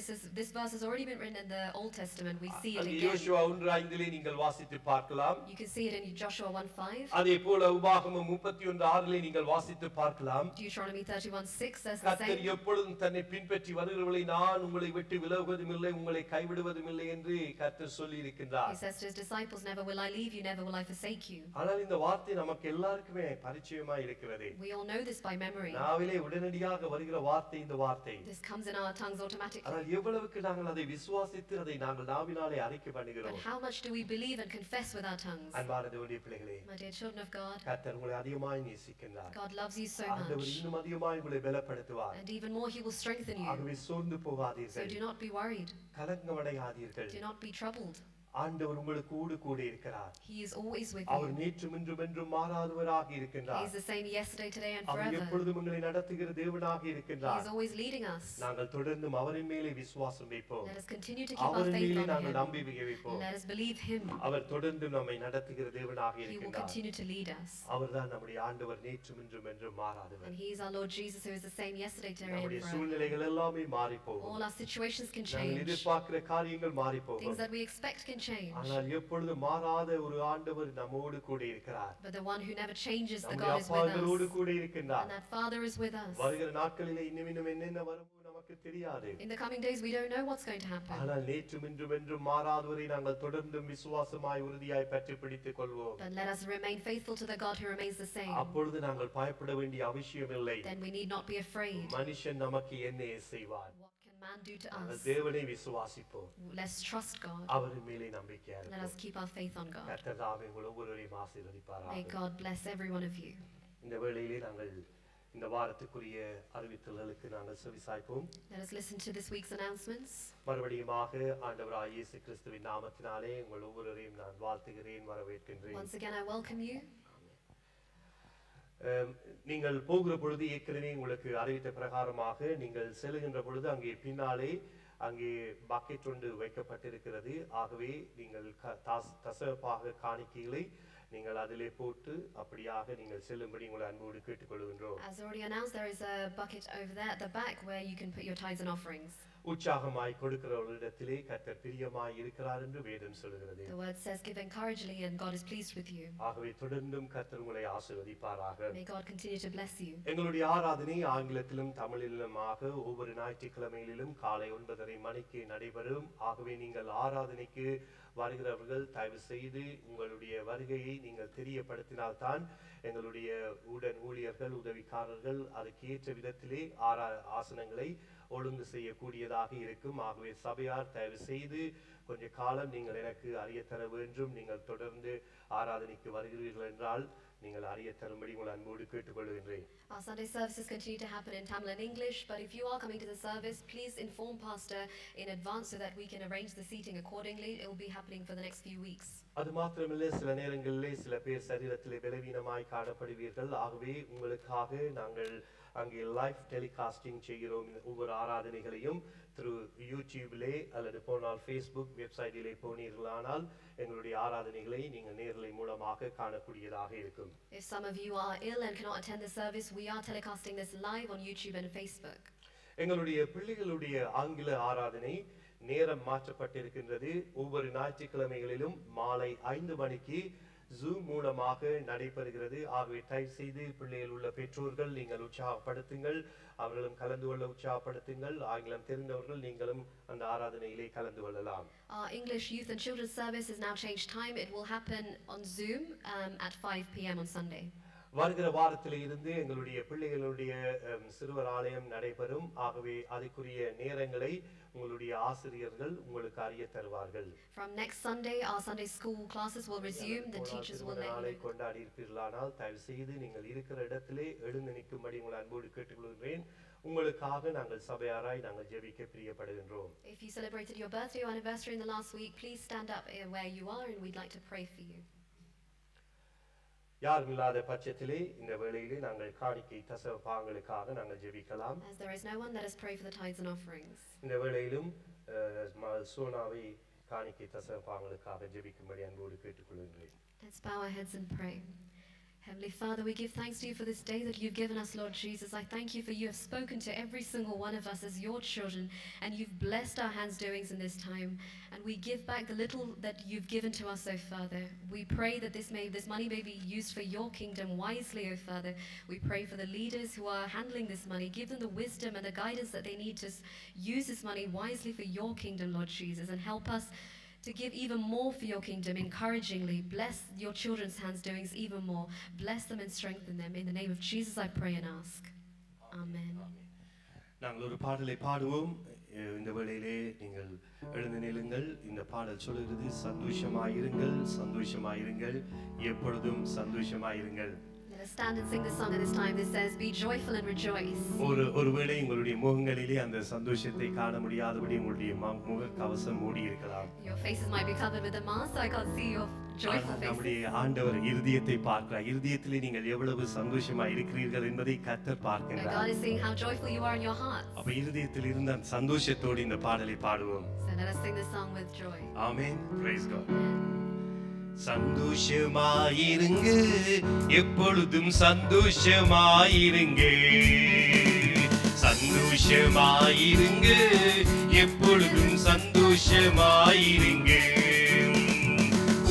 this verse has already been written in the Old Testament. We see it again. யோசுவா 1:5 நீங்கள் வாசித்து பார்க்கலாம். You can see it in Joshua 1:5. அதே போல உபாகமம் 31:6 நீங்கள் வாசித்து பார்க்கலாம். Deuteronomy 31:6 says the கர்த்தர் same. எப்பொழுதும் தன்னை பின்பற்றி வருகிறவர்களை நான் உங்களை விட்டு விலகுவதும் இல்லை உங்களை கைவிடுவதும் இல்லை என்று கர்த்தர் சொல்லி இருக்கின்றார். He says to his disciples, never will I leave you, never will I forsake you. ஆனால் இந்த வார்த்தை நமக்கு எல்லாருக்குமே பரிச்சயமா இருக்கிறது. We all know this by memory. நாவிலே உடனடியாக வருகிற வார்த்தை இந்த வார்த்தை. This comes in our tongues automatically. ஆனால் எவ்வளவுக்கு நாங்கள் அதை விசுவாசித்து அதை நாங்கள் நாவினாலே அறிக்கை பண்ணுகிறோம். But how much do we believe and confess with our tongues? அன்பான தேவனுடைய பிள்ளைகளே, My dear children of God, கர்த்தர் உங்களை அதிகமாய் நேசிக்கின்றார். God loves you so ஆண்டவர் much. இன்னும் அதிகமாய் உங்களை பலப்படுத்துவார். And even more, He will strengthen you. ஆகவே சோர்ந்து So போகாதீர்கள், do not be worried. கலங்கமடையாதீர்கள். Do not be troubled. ஆண்டவர் உங்களுக்கு கூட இருக்கிறார். He is always with our you. நேற்றும் இன்றும் என்றும் மாறாதவராக He இருக்கின்றார். is the same yesterday, today and our forever. எப்பொழுதும் உங்களை நடத்துகிற தேவனாக He இருக்கின்றார். is always leading us. நாங்கள் தொடர்ந்தும் அவரின் மேலே விசுவாசம் வைப்போம். Let us continue to keep our அவரின் faith மேலே on நாங்கள் Him. நம்பிக்கை வைப்போம். Let us believe Him. அவர் தொடர்ந்து நம்மை நடத்துகிற தேவனாக He will இருக்கின்றார். continue to lead us. அவர்தான் நம்முடைய ஆண்டவர் நேற்றும் இன்றும் என்றும் மாறாதவர். And He is our Lord Jesus, who is the same yesterday, today நம்முடைய and forever. சூழ்நிலைகள் எல்லாமே மாறி போகும். All our situations can நாங்கள் change. எதிர்பார்க்கிற காரியங்கள் மாறி Things போகும். that we expect can change. ஆனால் எப்பொழுதும் மாறாத ஒரு ஆண்டவர் நம்மோடு கூட இருக்கிறார். But the one who never changes, the நம்முடைய God is அப்பா with எங்களோடு us. கூட இருக்கின்றார். And that Father is with us. வருகிற நாட்களிலே இன்னும் என்னென்ன வருமோ நமக்கு தெரியாது. In the coming days, we don't know what's going to happen. ஆனால் நேற்றும் இன்றும் என்றும் மாறாதவரை நாங்கள் தொடர்ந்தும் விசுவாசமாய் உறுதியாய் பற்றி பிடித்துக் கொள்வோம். But let us remain faithful to the God who remains the same. அப்பொழுது நாங்கள் பயப்பட வேண்டிய அவசியமில்லை. Then we need not be afraid. மனுஷன் நமக்கு என்ன செய்வார்? What can man do to நாங்கள் us? தேவனை விசுவாசிப்போம். Let's trust God. அவரின் மேலே நம்பிக்கையா Let us இருப்போம். keep our faith on God. கர்த்தர் தாமே உங்கள் ஒவ்வொருவரையும் ஆசீர்வதிப்பாராக. May God bless every one of you. இந்த வேளையிலே நாங்கள் இந்த வாரத்துக்குரிய அறிவித்தல்களுக்கு நாங்கள் செவிசாய்ப்போம். Let us listen to this week's announcements. மறுபடியுமாக ஆண்டவராகிய இயேசு கிறிஸ்துவின் நாமத்தினாலே உங்கள் ஒவ்வொருவரையும் நான் வாழ்த்துகிறேன், வரவேற்கின்றேன். Once again, I welcome you. நீங்கள் போகிற பொழுது ஏற்கனவே உங்களுக்கு அறிவித்த பிரகாரமாக நீங்கள் செல்லுகின்ற பொழுது அங்கே பின்னாலே அங்கே பக்கெட் ஒன்று வைக்கப்பட்டிருக்கிறது. ஆகவே நீங்கள் தசபாக காணிக்கைகளை நீங்கள் அதிலே போட்டு அப்படியாக நீங்கள் செல்லும்படி உங்களை அன்போடு கேட்டுக்கொள்கின்றோம். As already announced, there is a bucket over there at the back where you can put your tithes and offerings. உற்சாகமாய் கொடுக்கிறவர்களிடத்திலே கர்த்தர் பிரியமாய் இருக்கிறார் என்று வேதம் சொல்கிறது. The word says, give encouragingly and God is pleased with you. ஆகவே தொடர்ந்தும் கர்த்தர் உங்களை ஆசீர்வதிப்பாராக. May God continue to bless you. எங்களுடைய ஆராதனை ஆங்கிலத்திலும் தமிழிலுமாக ஒவ்வொரு ஞாயிற்றுக்கிழமையிலும் காலை 9:30 மணிக்கு நடைபெறும். ஆகவே நீங்கள் ஆராதனைக்கு வருகிறவர்கள் தயவு செய்து உங்களுடைய வருகையை நீங்கள் தெரியப்படுத்தினால்தான் எங்களுடைய உடன் ஊழியர்கள் உதவிக்காரர்கள் அதுக்கு ஏற்ற விதத்திலே ஆசனங்களை ஒழுங்கு செய்யக்கூடியதாக இருக்கும். ஆகவே சபையார் தயவு செய்து கொஞ்ச காலம் நீங்கள் எனக்கு அறிய தர வேண்டும். நீங்கள் தொடர்ந்து ஆராதனைக்கு வருகிறீர்கள் என்றால் நீங்கள் அறிய தரும்படி உங்கள் அன்போடு கேட்டுக்கொள்கின்றேன். Our Sunday services continue to happen in Tamil and English, but if you are coming to the service, please inform Pastor in advance so that we can arrange the seating accordingly. It will be happening for the next few weeks. அது மாத்திரமல்ல, சில நேரங்களிலே சில பேர் சரீரத்திலே பலவீனமாய் காணப்படுவீர்கள். ஆகவே உங்களுக்காக நாங்கள் அங்கே லைவ் டெலிகாஸ்டிங் செய்கிறோம். ஒவ்வொரு ஆராதனைகளையும் யூடியூபிலே அல்லது போனால் ஃபேஸ்புக் வெப்சைட்டிலே போனீர்களானால் எங்களுடைய ஆராதனைகளை நீங்கள் நேரலை மூலமாக காணக்கூடியதாக இருக்கும். If some of you are ill and cannot attend the service, we are telecasting this live on YouTube and Facebook. எங்களுடைய பிள்ளைகளுடைய ஆங்கில ஆராதனை நேரம் மாற்றப்பட்டிருக்கின்றது. ஒவ்வொரு ஞாயிற்றுக்கிழமைகளிலும் மாலை 5 மணிக்கு Zoom மூலமாக நடைபெறுகிறது. ஆகவே தயவு செய்து பிள்ளைகள் உள்ள பெற்றோர்கள் நீங்கள் உற்சாகப்படுத்துங்கள், அவர்களும் கலந்து கொள்ள உற்சாகப்படுத்துங்கள். ஆங்கிலம் தெரிந்தவர்கள் நீங்களும் அந்த ஆராதனையிலே கலந்து கொள்ளலாம். Our English youth and children's service is now changed time. It will happen on Zoom at 5 p.m. on Sunday. வருகிற வாரத்திலே இருந்து எங்களுடைய பிள்ளைகளுடைய சிறுவர் ஆலயம் நடைபெறும். ஆகவே அதுக்குரிய நேரங்களை உங்களுடைய ஆசிரியர்கள் உங்களுக்கு அறிய தருவார்கள். From next Sunday, our Sunday school classes will resume. The teachers will let you know. கொண்டாடி இருப்பீர்களானால் தயவு செய்து நீங்கள் இருக்கிற இடத்திலே எழுந்து நிற்கும்படி உங்களை அன்போடு கேட்டுக்கொள்கிறேன். உங்களுக்காக நாங்கள் சபையாராய் நாங்கள் ஜெபிக்க பிரியப்படுகின்றோம். If you celebrated your birthday or anniversary in the last week, please stand up where you are and we'd like to pray for you. யாரும் இல்லாத பட்சத்திலே இந்த வேளையிலே நாங்கள் காணிக்கை தசம பாகங்களுக்காக நாங்கள் ஜெபிக்கலாம். As there is no one, let us pray for the tithes and offerings. இந்த வேளையிலும் சோனாவை காணிக்கை தசம பாகங்களுக்காக ஜெபிக்கும்படி அன்போடு கேட்டுக்கொள்கிறேன். Let's bow our heads and pray. Heavenly Father, we give thanks to you for this day that you've given us, Lord Jesus. I thank you for you have spoken to every single one of us as your children, and you've blessed our hands' doings in this time. And we give back the little that you've given to us, O Father. We pray that this money may be used for your kingdom wisely, O Father. We pray for the leaders who are handling this money. Give them the wisdom and the guidance that they need to use this money wisely for your kingdom, Lord Jesus, and help us to give even more for your kingdom encouragingly. Bless your children's hands doings even more. Bless them and strengthen them. In the name of Jesus I pray and ask. Amen. நாங்கள் ஒரு பாடலை பாடுவோம். இந்த வேளையிலே நீங்கள் எழுந்து நில்லுங்கள். இந்த பாடல் சொல்கிறது, சந்தோஷமாயிருங்கள், சந்தோஷமாயிருங்கள், எப்பொழுதும் சந்தோஷமாயிருங்கள். Let us stand and sing this song at this time. This says, be joyful and rejoice. ஒருவேளை உங்களுடைய முகங்களிலே அந்த சந்தோஷத்தை காண முடியாதபடி உங்களுடைய முக கவசம் மூடி இருக்கலாம். Your faces might be covered with a mask, so I can't see your joyful faces. நம்முடைய ஆண்டவர் இருதயத்தை பார்க்கிறார். இருதயத்திலே நீங்கள் எவ்வளவு சந்தோஷமா இருக்கிறீர்கள் என்பதை கர்த்தர் பார்க்கிறார். God is seeing how joyful you are in your heart. அப்ப இருதயத்தில் இருந்த அந்த சந்தோஷத்தோடு இந்த பாடலை பாடுவோம். So let us sing this song with joy. Amen. Praise God. சந்தோஷமாயிருங்க, எப்பொழுதும் சந்தோஷமாயிருங்க, சந்தோஷமாயிருங்க, எப்பொழுதும் சந்தோஷமாயிருங்க.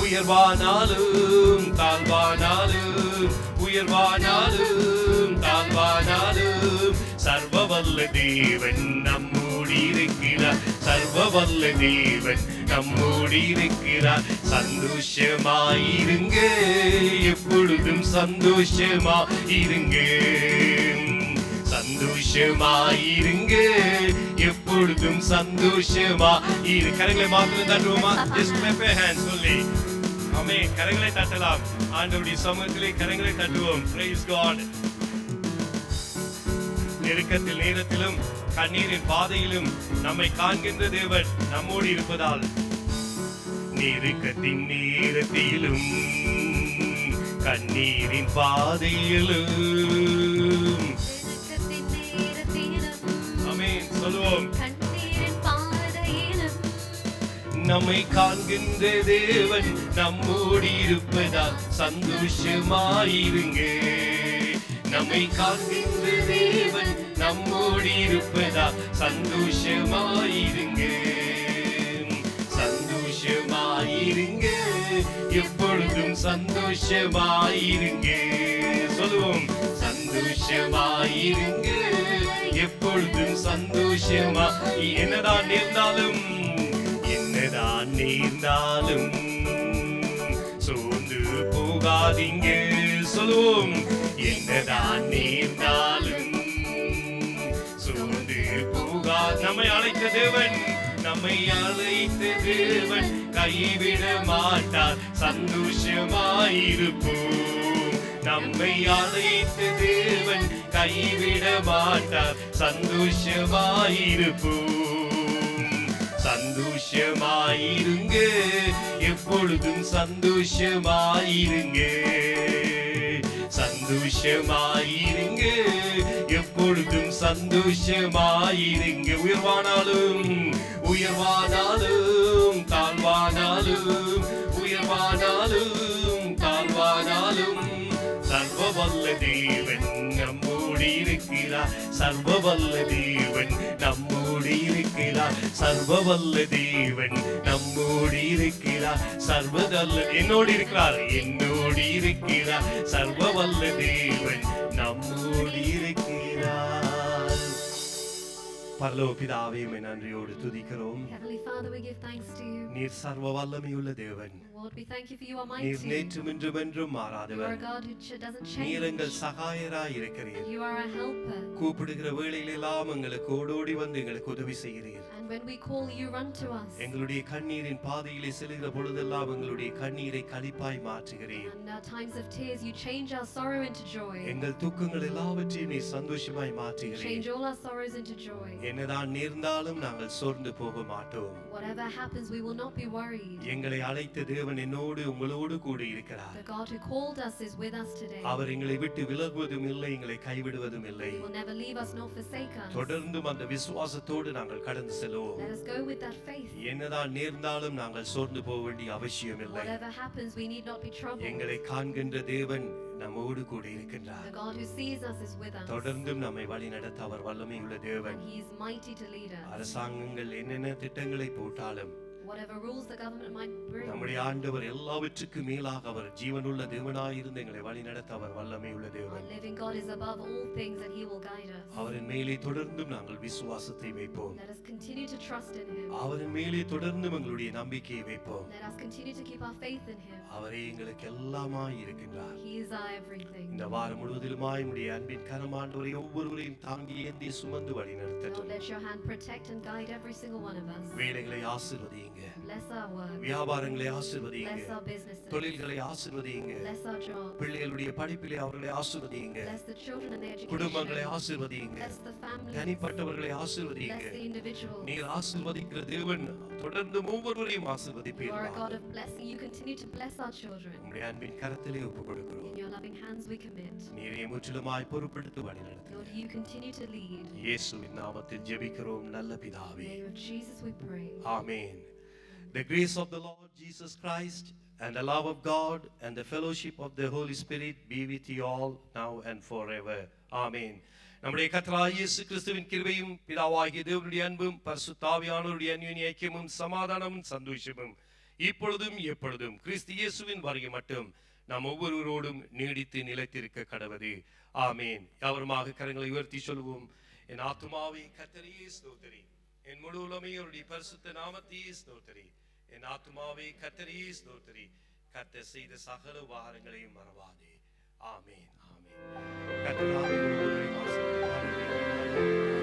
உயர்வானாலும் தாழ்வானாலும், உயர்வானாலும் தாழ்வானாலும், சர்வவல்ல தேவன் நம்மோடு இருக்கிறார். சர்வவல்ல தேவன் நம்மோடு இருக்கிறார். சந்தோஷமாயிருங்க, எப்பொழுதும் சந்தோஷமாயிருங்க, சந்தோஷமாயிருங்க, எப்பொழுதும் சந்தோஷமாயிரு. கரங்களை மாத்திரம் தட்டுவோமா? Just clap your hands only. ஆமென். கரங்களை தட்டலாம். ஆண்டவருடைய சமூகத்திலே கரங்களை தட்டுவோம். Praise God. நெருக்கத்தில் நேரத்திலும் கண்ணீரின் பாதையிலும் நம்மை காண்கின்ற தேவன் நம்மோடு இருப்பதால், நெருக்கத்தின் நேரத்திலும் கண்ணீரின் பாதையிலும், ஆமென் சொல்லுவோம், நம்மை காண்கின்ற தேவன் நம்மோடு இருப்பதால் சந்தோஷமாயிருங்க. நம்மை காண்கின்ற தேவன் நம்மோடு இருப்பதால் சந்தோஷமாயிருங்க, சந்தோஷமாயிருங்க, எப்பொழுதும் சந்தோஷமாயிருங்க. சொல்லுவோம், சந்தோஷமாயிருங்க, எப்பொழுதும் சந்தோஷமா. என்னதான் நேர்ந்தாலும், என்னதான் நேர்ந்தாலும் சோர்ந்து போகாதீங்க. சொல்லுவோம், என்னதான் நேர்ந்தாலும் சோர்ந்து போகாது. நம்மை அழைத்த தேவன், நம்மை அழைத்த தேவன் கைவிட மாட்டார். சந்தோஷமாயிருப்போம். நம்மை அழைத்த தேவன் கைவிட மாட்டார். சந்தோஷமாயிருப்போம். சந்தோஷமாயிருங்க, எப்பொழுதும் சந்தோஷமாயிருங்க. சந்தோஷமாயிருங்க, எப்பொழுதும் சந்தோஷமாயிருங்க. உயர்வானாலும் உயர்வானாலும் தாழ்வானாலும், உயர்வானாலும் தாழ்வானாலும், சர்வ வல்ல தேவன் நம்மோடு இருக்கிறார். சர்வ வல்ல தேவன் நம்மோடு இருக்கிறார். சர்வ வல்ல தேவன் நம்மோடு இருக்கிறார். சர்வதல்ல என்னோடு இருக்கிறார். என்னோடு இருக்கிறார். சர்வ வல்ல தேவன் நம்மோடு இருக்கிறார். பரலோக பிதாவே, உம்மை நன்றியோடு துதிக்கிறோம். Heavenly Father, we give thanks to you. நீர் சர்வ வல்லமையுள்ள தேவன். Lord, we thank you for you are நீர் mighty. நேற்றும் இன்றும் என்றும் You are மாறாதவர். a God who doesn't நீர் change. எங்கள் சகாயராய் இருக்கிறீர். You are a helper. கூப்பிடுகிற வேளையிலெல்லாம் எங்களுக்கு ஓடோடி வந்து எங்களுக்கு உதவி செய்கிறீர். And when we call, you run to us. எங்களுடைய கண்ணீரின் பாதையிலே செல்கிற பொழுதெல்லாம் எங்களுடைய கண்ணீரை களிப்பாய் மாற்றுகிறீர். And our times of tears, you change our sorrow into joy. எங்கள் துக்கங்கள் எல்லாவற்றையும் நீர் சந்தோஷமாய் You மாற்றுகிறீர். change all our sorrows into joy. என்னதான் நேர்ந்தாலும் நாங்கள் சோர்ந்து போக மாட்டோம். Whatever happens, we will not be worried. எங்களை அழைத்த தேவன் என்னோடு உங்களோடு கூட இருக்கிறார். The God who called us is with us today. அவர் எங்களை விட்டு விலகுவதும் இல்லை, எங்களை கைவிடுவதும் இல்லை. He will never leave us nor forsake us. தொடர்ந்தும் அந்த விசுவாசத்தோடு நாங்கள் கடந்து செல்வோம். Let us go with that faith. என்னதான் நேர்ந்தாலும் நாங்கள் சோர்ந்து போக வேண்டிய அவசியம் இல்லை. Whatever happens, we need not be troubled. எங்களை காண்கின்ற தேவன் நம்மோடு கூட இருக்கின்றார். The God who sees us is with us. தொடர்ந்தும் நம்மை வழி நடத்த அவர் வல்லமையுள்ள தேவன். And He is mighty to lead us. அரசாங்கங்கள் என்னென்ன திட்டங்களை போட்டாலும் Whatever rules the government might bring, நம்முடைய ஆண்டவர் எல்லாவற்றுக்கும் மேலாக அவர் ஜீவனுள்ள தேவனாயிருந்து எங்களை வழி நடத்த அவர் வல்லமையுள்ள our தேவன். living God is above all things and He will guide us. அவரின் மேலே தொடர்ந்தும் நாங்கள் விசுவாசத்தை வைப்போம். Let us continue to trust in Him. அவரின் மேலே தொடர்ந்தும் எங்களுடைய நம்பிக்கையை வைப்போம். Let us continue to keep our faith in Him. அவரே எங்களுக்கு எல்லாமாய் இருக்கின்றார். He is our everything. இந்த வாரம் முழுவதிலுமாய் உம்முடைய அன்பின் கரமாண்டவரை ஒவ்வொருவரையும் தாங்கி ஏந்தி சுமந்து வழி Lord, நடத்தட்டும். let your hand protect and guide every single one of us. வேலைகளை ஆசீர்வதியுங்க. Bless our work. வியாபாரங்களை ஆசீர்வதியுங்க. Bless our businesses. தொழில்களை ஆசீர்வதியுங்க. Bless our jobs. பிள்ளைகளுடைய படிப்பிலே அவர்களை ஆசீர்வதியுங்க. Bless the children and their குடும்பங்களை education. ஆசீர்வதியுங்க. Bless the families. தனிப்பட்டவர்களை ஆசீர்வதியுங்க. Bless the individuals. நீர் ஆசீர்வதிக்கிற தேவன் தொடர்ந்து ஒவ்வொருவரையும் You are a ஆசீர்வதிப்பீராக. God of blessing. You continue to bless our children. உம்முடைய அன்பின் கரத்திலே ஒப்புக் கொடுக்கிறோம். In your loving hands we commit. நீரே முற்றிலுமாய் பொறுப்பெடுத்து வழி நடத்துங்க. Lord, you continue to lead. இயேசுவின் நாமத்தில் ஜெபிக்கிறோம் நல்ல In பிதாவே. the name of Jesus we pray. Amen. The grace of the Lord Jesus Christ and the love of God and the fellowship of the Holy Spirit be with you all now and forever. Amen. நம்முடைய கர்த்தராகிய இயேசு கிறிஸ்துவின் கிருபையும் பிதாவாகிய தேவனுடைய அன்பும் பரிசுத்த ஆவியானவருடைய அன்யோன்ய ஐக்கியமும் சமாதானமும் சந்தோஷமும் இப்பொழுதும் எப்பொழுதும் கிறிஸ்து இயேசுவின் வருகை மட்டும் நாம் ஒவ்வொருவரோடும் நீடித்து நிலைத்திருக்க கடவது. ஆமேன். யாவருமாக கரங்களை உயர்த்தி சொல்வோம். என் ஆத்துமாவே கர்த்தரையே ஸ்தோத்திரி, என் முழு உலகமே அவருடைய பரிசுத்த நாமத்தையே ஸ்தோத்திரி. என் ஆத்துமாவே கர்த்தரையே ஸ்தோத்திரி, கர்த்தர் செய்த சகல உபகாரங்களையும் மறவாதே. ஆமேன். ஆமேன். கர்த்தர் நாமே ஒவ்வொருவரையும் ஆசீர்வதிப்பாராக.